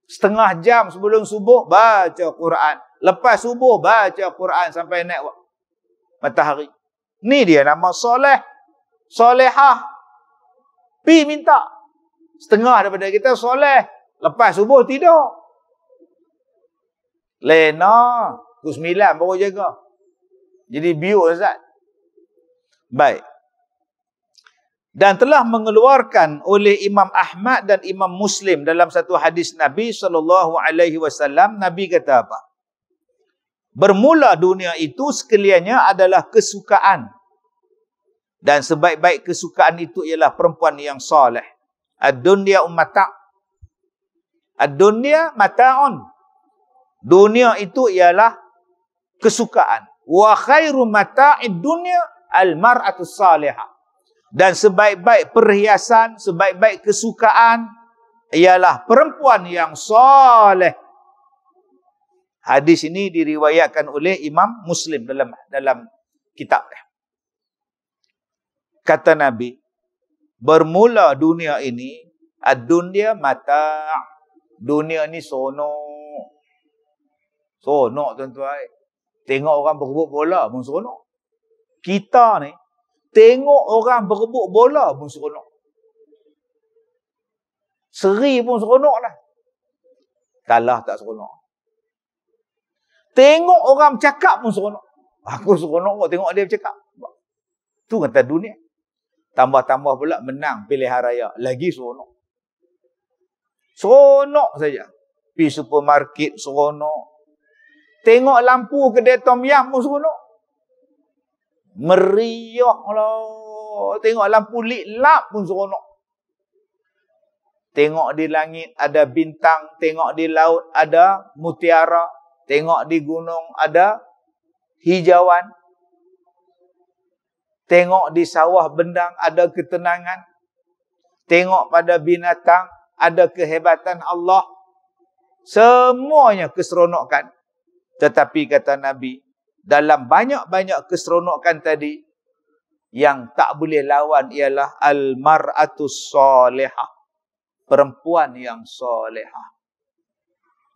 Setengah jam sebelum subuh baca Quran. Lepas subuh baca Quran sampai naik matahari. Ni dia nama soleh. Solehah. Pi minta. Setengah daripada kita soleh. Lepas subuh tidur. Lena. Pukul 9 baru jaga. Jadi biuk Ustaz. Baik. Dan telah mengeluarkan oleh Imam Ahmad dan Imam Muslim dalam satu hadis Nabi SAW. Nabi kata apa? Bermula dunia itu sekaliannya adalah kesukaan. Dan sebaik-baik kesukaan itu ialah perempuan yang soleh. Ad-dunya ummata'. Ad-dunya mata'un. Dunia itu ialah kesukaan. Wa khairu mata'id dunya al-mar'atu salihah. Dan sebaik-baik perhiasan, sebaik-baik kesukaan ialah perempuan yang soleh. Hadis ini diriwayatkan oleh Imam Muslim dalam kitabnya. Kata Nabi, bermula dunia ini, ad-dunya mata'. Dunia ni sonok. Sonok tuan-tuan. Tengok orang berebut bola pun seronok. Kita ni, tengok orang berebut bola pun seronok. Seri pun seronok lah. Kalah tak seronok. Tengok orang bercakap pun seronok. Aku seronok kok tengok dia bercakap. Tu kata dunia. Tambah-tambah pula menang pilihan raya. Lagi seronok. Seronok saja. Pergi supermarket seronok. Tengok lampu kedai Tom Yam pun seronok. Meriah lah. Tengok lampu lit lap pun seronok. Tengok di langit ada bintang. Tengok di laut ada mutiara. Tengok di gunung ada hijauan. Tengok di sawah bendang ada ketenangan. Tengok pada binatang ada kehebatan Allah. Semuanya keseronokan. Tetapi kata Nabi, dalam banyak-banyak keseronokan tadi, yang tak boleh lawan ialah al-mar'atus salihah. Perempuan yang salihah.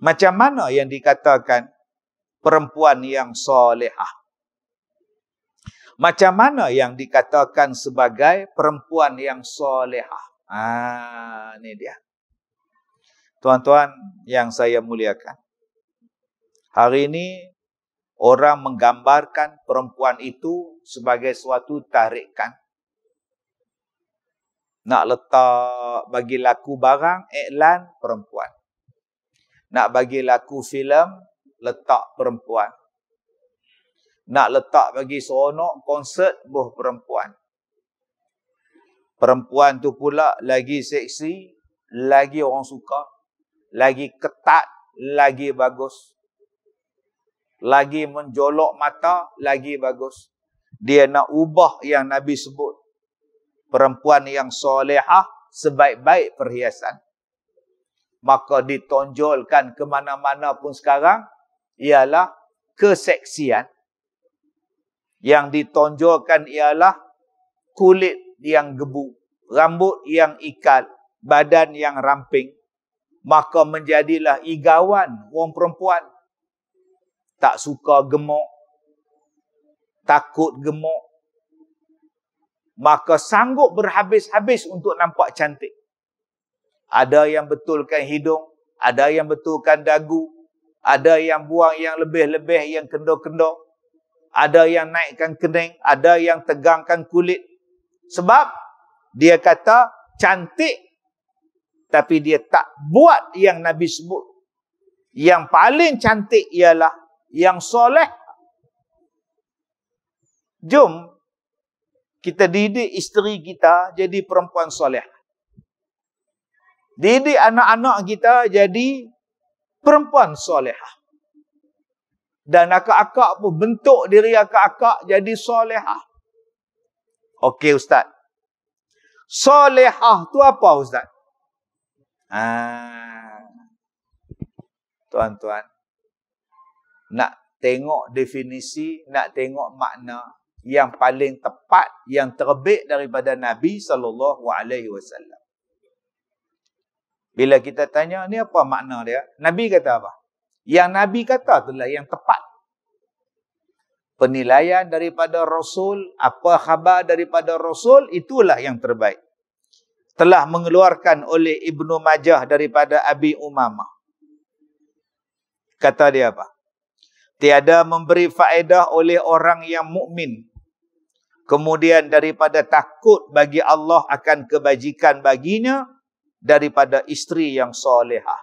Macam mana yang dikatakan perempuan yang salihah? Macam mana yang dikatakan sebagai perempuan yang salihah? Ini dia. Tuan-tuan yang saya muliakan. Hari ini orang menggambarkan perempuan itu sebagai suatu tarikan. Nak letak bagi laku barang, iklan perempuan. Nak bagi laku filem, letak perempuan. Nak letak bagi seronok konsert, perempuan. Perempuan tu pula lagi seksi, lagi orang suka, lagi ketat, lagi bagus. Lagi menjolok mata, lagi bagus. Dia nak ubah yang Nabi sebut. Perempuan yang solehah, sebaik-baik perhiasan. Maka ditonjolkan ke mana-mana pun sekarang, ialah keseksian. Yang ditonjolkan ialah kulit yang gebu, rambut yang ikal, badan yang ramping. Maka menjadilah igawan orang perempuan. Tak suka gemuk, takut gemuk. Maka sanggup berhabis-habis untuk nampak cantik. Ada yang betulkan hidung, ada yang betulkan dagu, ada yang buang yang lebih-lebih, yang kendor-kendor. Ada yang naikkan kening, ada yang tegangkan kulit. Sebab dia kata cantik, tapi dia tak buat yang Nabi sebut. Yang paling cantik ialah yang soleh. Jom kita didik isteri kita jadi perempuan soleh. Didik anak-anak kita jadi perempuan solehah. Dan akak-akak pun bentuk diri akak-akak jadi solehah. Okey Ustaz. Solehah tu apa Ustaz? Tuan-tuan, nak tengok definisi, nak tengok makna yang paling tepat, yang terbaik daripada Nabi SAW. Bila kita tanya, ni apa makna dia? Nabi kata apa? Yang Nabi kata itulah yang tepat. Penilaian daripada Rasul, apa khabar daripada Rasul, itulah yang terbaik. Telah mengeluarkan oleh Ibnu Majah daripada Abi Umamah. Kata dia apa? Tiada memberi faedah oleh orang yang mukmin, kemudian daripada takut bagi Allah akan kebajikan baginya, daripada isteri yang solehah.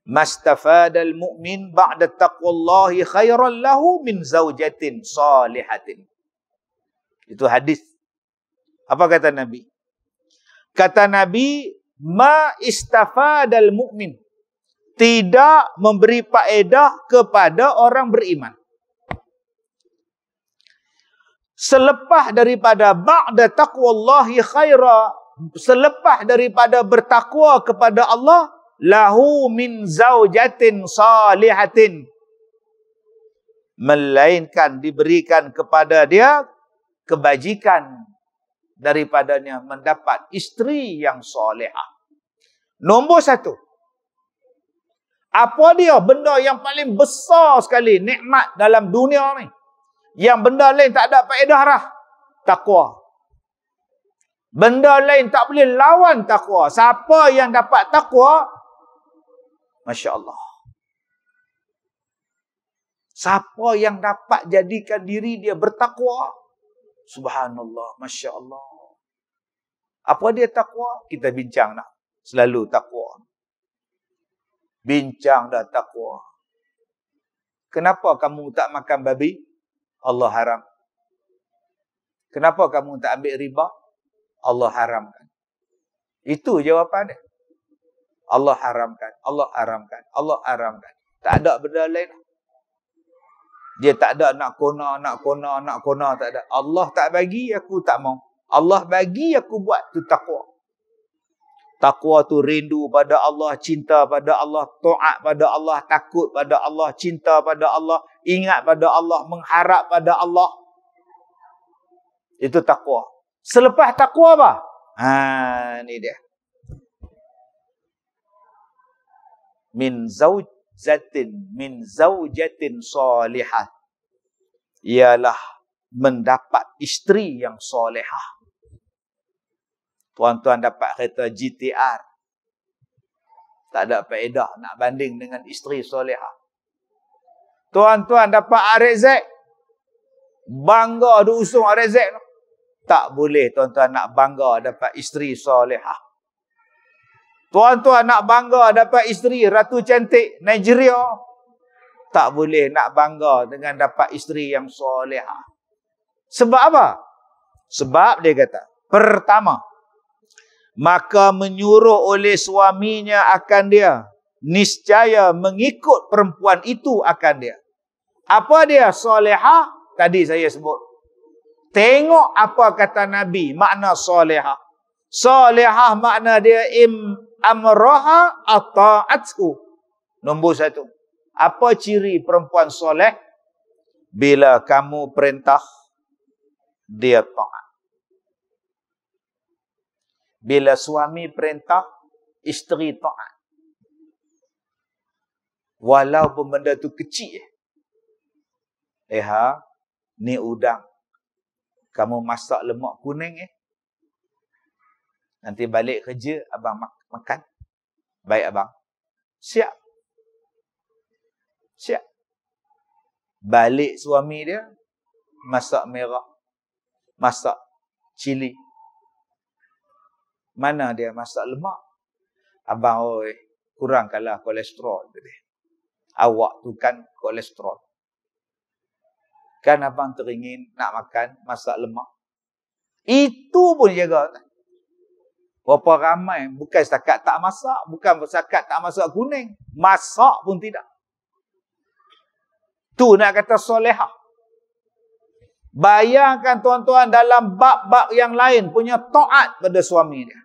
Mastafadal mu'min ba'da taqwallahi khairan lahu min zaujatin salihatin. Itu hadis. Apa kata Nabi? Kata Nabi, ma istafadal mu'min. Tidak memberi faedah kepada orang beriman. Selepas daripada ba'da taqwallahi khaira, selepas daripada bertakwa kepada Allah, lahu min zaujatin salihatin. Melainkan diberikan kepada dia kebajikan daripadanya mendapat isteri yang solehah. Nombor satu. Apa dia benda yang paling besar sekali nikmat dalam dunia ni? Yang benda lain tak ada faedah dah. Takwa. Benda lain tak boleh lawan takwa. Siapa yang dapat takwa, Masya Allah. Siapa yang dapat jadikan diri dia bertakwa, Subhanallah, Masya Allah. Apa dia takwa? Kita bincang nak. Selalu takwa. Bincang dah takwa. Kenapa kamu tak makan babi? Allah haram. Kenapa kamu tak ambil riba? Allah haramkan. Itu jawapan dia. Allah haramkan. Allah haramkan. Allah haramkan. Tak ada benda lain. Dia tak ada nak kona, tak ada. Allah tak bagi, aku tak mau. Allah bagi, aku buat. Itu takwa. Takwa tu rindu pada Allah, cinta pada Allah, taat pada Allah, takut pada Allah, cinta pada Allah, ingat pada Allah, mengharap pada Allah. Itu takwa. Selepas takwa apa? Ni dia. Min zaujatin salihah. Ialah mendapat isteri yang solehah. Tuan-tuan dapat kereta GTR. Tak ada faedah nak banding dengan isteri solehah. Tuan-tuan dapat RZ. Bangga diusung RZ. Tak boleh tuan-tuan nak bangga dapat isteri solehah. Tuan-tuan nak bangga dapat isteri Ratu Cantik Nigeria. Tak boleh nak bangga dengan dapat isteri yang solehah. Sebab apa? Sebab dia kata, pertama, maka menyuruh oleh suaminya akan dia, niscaya mengikut perempuan itu akan dia. Apa dia solehah? Tadi saya sebut. Tengok apa kata Nabi, makna solehah. Solehah makna dia amraha ata'athu. Nombor satu. Apa ciri perempuan soleh? Bila kamu perintah, dia taat. Bila suami perintah, isteri taat. Walaupun benda tu kecil. Ni udang. Kamu masak lemak kuning Nanti balik kerja, abang makan. Baik abang. Siap. Siap. Balik suami dia, masak merah. Masak cili. Mana dia masak lemak? Abang, kurangkanlah kolesterol. Awak tu kan kolesterol. Kan abang teringin nak makan masak lemak. Itu pun jaga. Berapa ramai, bukan setakat tak masak, bukan setakat tak masak kuning. Masak pun tidak. Tu nak kata solehah. Bayangkan tuan-tuan dalam bab-bab yang lain punya taat pada suami dia.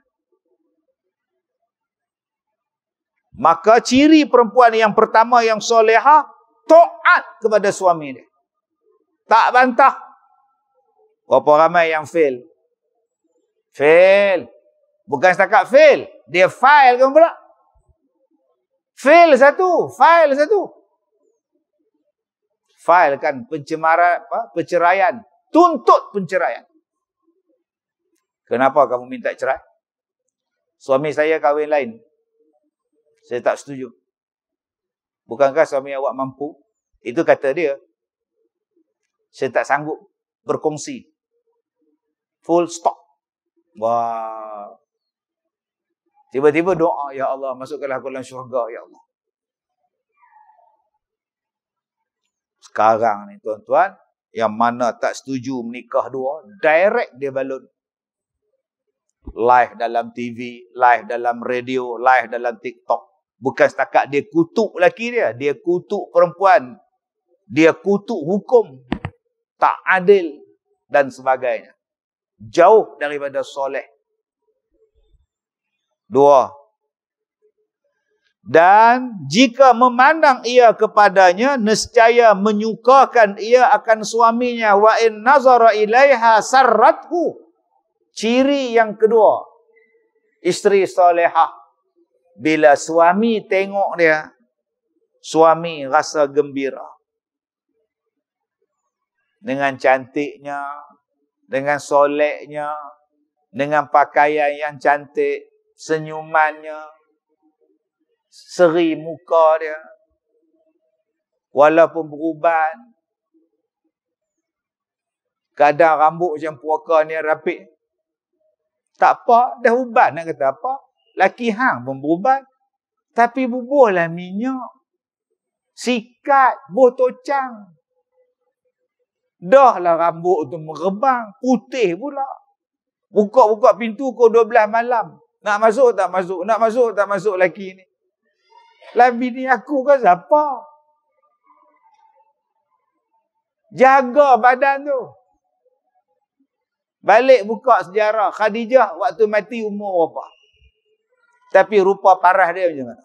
Maka ciri perempuan yang pertama yang solehah, taat kepada suami dia. Tak bantah. Berapa ramai yang fail? Fail. Bukan setakat fail. Dia fail kan pula. Fail satu. Fail satu. Fail kan pencemaran, perceraian. Tuntut penceraian. Kenapa kamu minta cerai? Suami saya kahwin lain. Saya tak setuju. Bukankah suami awak mampu? Itu kata dia. Saya tak sanggup berkongsi. Full stop. Wah. Tiba-tiba doa, ya Allah, masukkanlah aku dalam syurga, ya Allah. Sekarang ni tuan-tuan, yang mana tak setuju menikah dua, direct dia balon. Live dalam TV, live dalam radio, live dalam TikTok. Bukan setakat dia kutuk lelaki dia, dia kutuk perempuan. Dia kutuk hukum. Tak adil dan sebagainya. Jauh daripada soleh. Dua. Dan jika memandang ia kepadanya, nescaya menyukakan ia akan suaminya. Wa in nazara ilaiha sarrathu. Ciri yang kedua, isteri solehah. Bila suami tengok dia, suami rasa gembira. Dengan cantiknya, dengan solehnya, dengan pakaian yang cantik, senyumannya, seri muka dia, walaupun beruban, kadang rambut macam puaka ni rapik, tak apa, dah uban nak kata apa, laki hang pun beruban, tapi bubuhlah minyak, sikat, botocang, dah lah rambut tu merebang, putih pula, buka-buka pintu pukul 12 malam, nak masuk tak masuk, nak masuk tak masuk laki ni. Lah bini aku ke siapa? Jaga badan tu. Balik buka sejarah. Khadijah waktu mati umur berapa? Tapi rupa parah dia macam mana?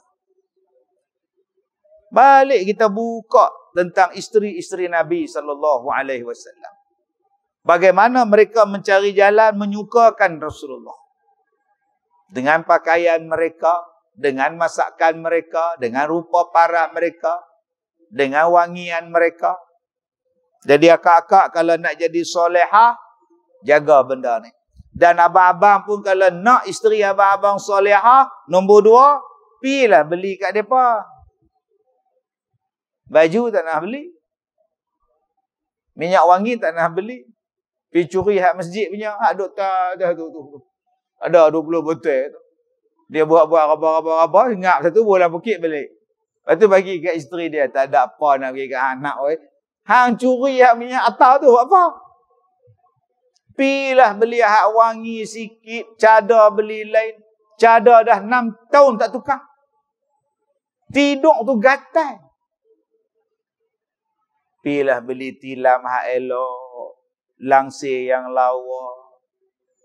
Balik kita buka tentang isteri-isteri Nabi SAW. Bagaimana mereka mencari jalan menyukakan Rasulullah. Dengan pakaian mereka, dengan masakan mereka, dengan rupa parah mereka, dengan wangian mereka. Jadi akak-akak kalau nak jadi solehah, jaga benda ni. Dan abang-abang pun kalau nak isteri abang-abang solehah, nombor 2, pilah beli kat mereka. Baju tak nak beli. Minyak wangi tak nak beli. Pergi curi hak masjid punya, hak duk tak dah tu. Ada 20 botol tu. Dia buat-buat raba-raba, ngap satu bola bukit balik. Lepas tu bagi kat isteri dia, tak ada apa nak bagi kat anak. Hang curi hak minyak atas tu, buat apa? Pilah beli hak wangi sikit, cadar beli lain. Cadar dah 6 tahun tak tukar. Tidur tu gatal. Pilah beli tilam hak elok, langsir yang lawa,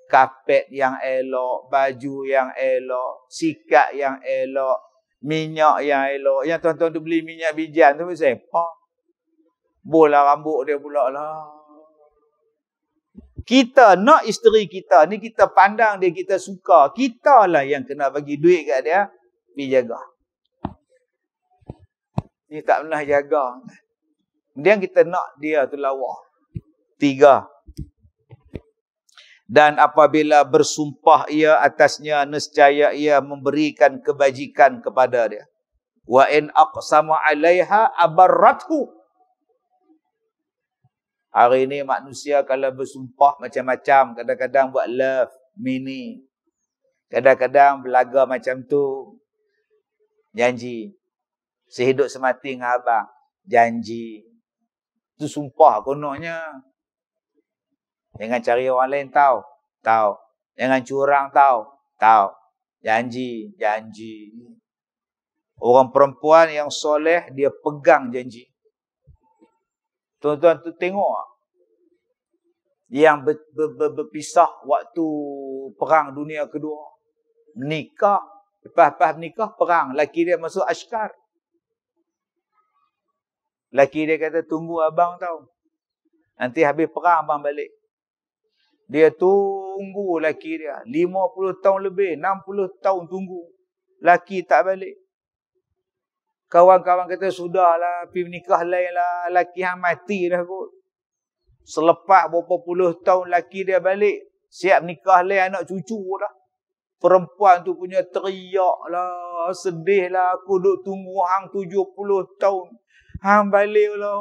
kapet yang elok, baju yang elok, sikat yang elok, minyak yang elok. Yang tuan-tuan tu beli minyak bijan tu siapa? Bola rambut dia pula lah. Kita nak isteri kita ni, kita pandang dia, kita suka. Kita lah yang kena bagi duit kat dia, pergi jaga. Ni tak pernah jaga. Kemudian kita nak dia tu lawa. 3. Dan apabila bersumpah ia atasnya, nescaya ia memberikan kebajikan kepada dia. Wa in aqsama 'alaiha abarrathu. Hari ini manusia kalau bersumpah macam-macam. Kadang-kadang buat love, mini. Kadang-kadang belaga macam tu. Janji. Sehidup semati dengan abang. Janji. Itu sumpah kononnya. Jangan cari orang lain tahu. Tahu. Jangan curang tahu. Tahu. Janji. Orang perempuan yang soleh, dia pegang janji. Tuan-tuan tu tengok yang berpisah waktu perang dunia kedua. Menikah. Lepas menikah, perang. Laki dia masuk askar. Laki dia kata, tunggu abang tau. Nanti habis perang abang balik. Dia tunggu laki dia. 50 tahun lebih. 60 tahun tunggu. Laki tak balik. Kawan-kawan kata, sudahlah. Pergi menikah lain lah. Laki yang mati dah kot. Selepas berapa puluh tahun laki dia balik. Siap nikah lain anak cucu dah. Perempuan tu punya teriak lah. Sedih lah. Aku duk tunggu hang 70 tahun. Hang balik lah.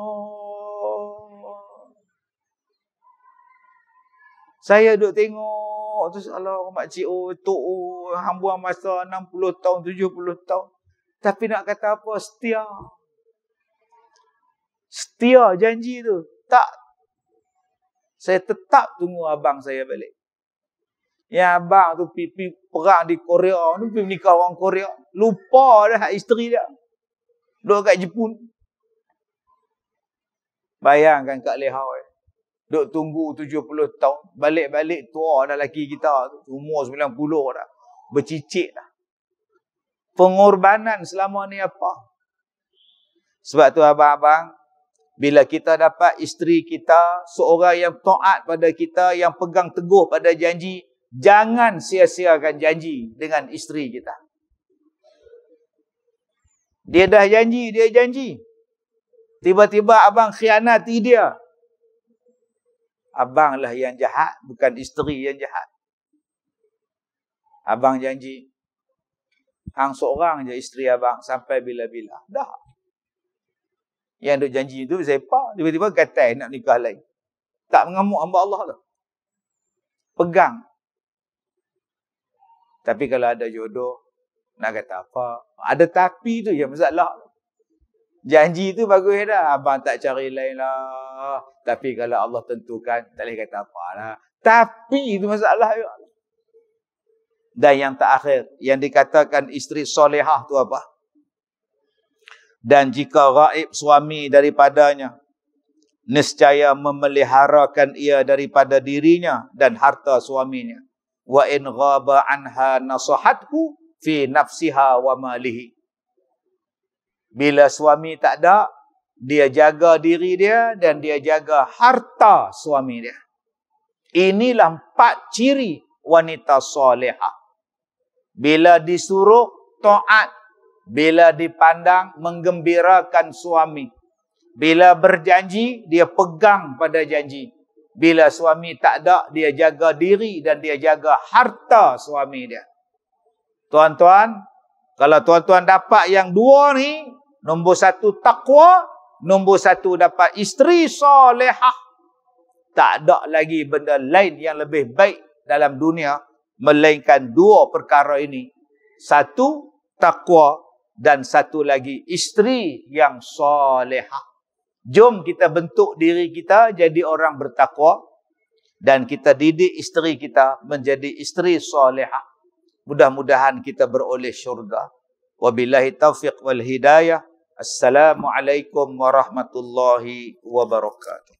Saya duk tengok. Terus Allah makcik tok hang buang masa 60 tahun 70 tahun. Tapi nak kata apa? Setia. Setia janji tu. Tak. Saya tetap tunggu abang saya balik. Yang abang tu pergi perang di Korea. Pergi menikah orang Korea. Lupa dah isteri dia. Duduk kat Jepun. Bayangkan Kak Lehau. Duduk tunggu 70 tahun. Balik-balik tua dah laki kita. Umur 90 dah. Bercicit dah. Pengorbanan selama ni apa? Sebab tu abang-abang. Bila kita dapat isteri kita. Seorang yang taat pada kita. Yang pegang teguh pada janji. Jangan sia-siakan janji dengan isteri kita. Dia dah janji, dia janji. Tiba-tiba abang khianati dia. Abanglah yang jahat, bukan isteri yang jahat. Abang janji. Hang seorang je isteri abang sampai bila-bila. Dah. Yang duk janji tu siapa? Tiba-tiba kata nak nikah lain. Tak mengamuk hamba Allah tu. Pegang. Tapi kalau ada jodoh, nak kata apa? Ada tapi tu je masalah. Janji tu bagus dah. Abang tak cari lain lah. Tapi kalau Allah tentukan, tak boleh kata apa lah. Tapi itu masalah juga. Dan yang terakhir, yang dikatakan isteri solehah tu apa? Dan jika gaib suami daripadanya, nescaya memeliharakan ia daripada dirinya dan harta suaminya. Wa in ghaba anha nasahathu fi nafsiha wa malihi. Bila suami tak ada, dia jaga diri dia dan dia jaga harta suami dia. Inilah 4 ciri wanita solehah. Bila disuruh taat, bila dipandang menggembirakan suami. Bila berjanji, dia pegang pada janji. Bila suami tak ada, dia jaga diri dan dia jaga harta suami dia. Tuan-tuan, kalau tuan-tuan dapat yang 2 ni, nombor 1 takwa, nombor 1 dapat isteri solehah. Tak ada lagi benda lain yang lebih baik dalam dunia melainkan 2 perkara ini. 1 takwa dan 1 lagi isteri yang solehah. Jom kita bentuk diri kita jadi orang bertakwa dan kita didik isteri kita menjadi isteri solehah. Mudah-mudahan kita beroleh syurga. Wabillahi taufiq wal hidayah. Assalamualaikum warahmatullahi wabarakatuh.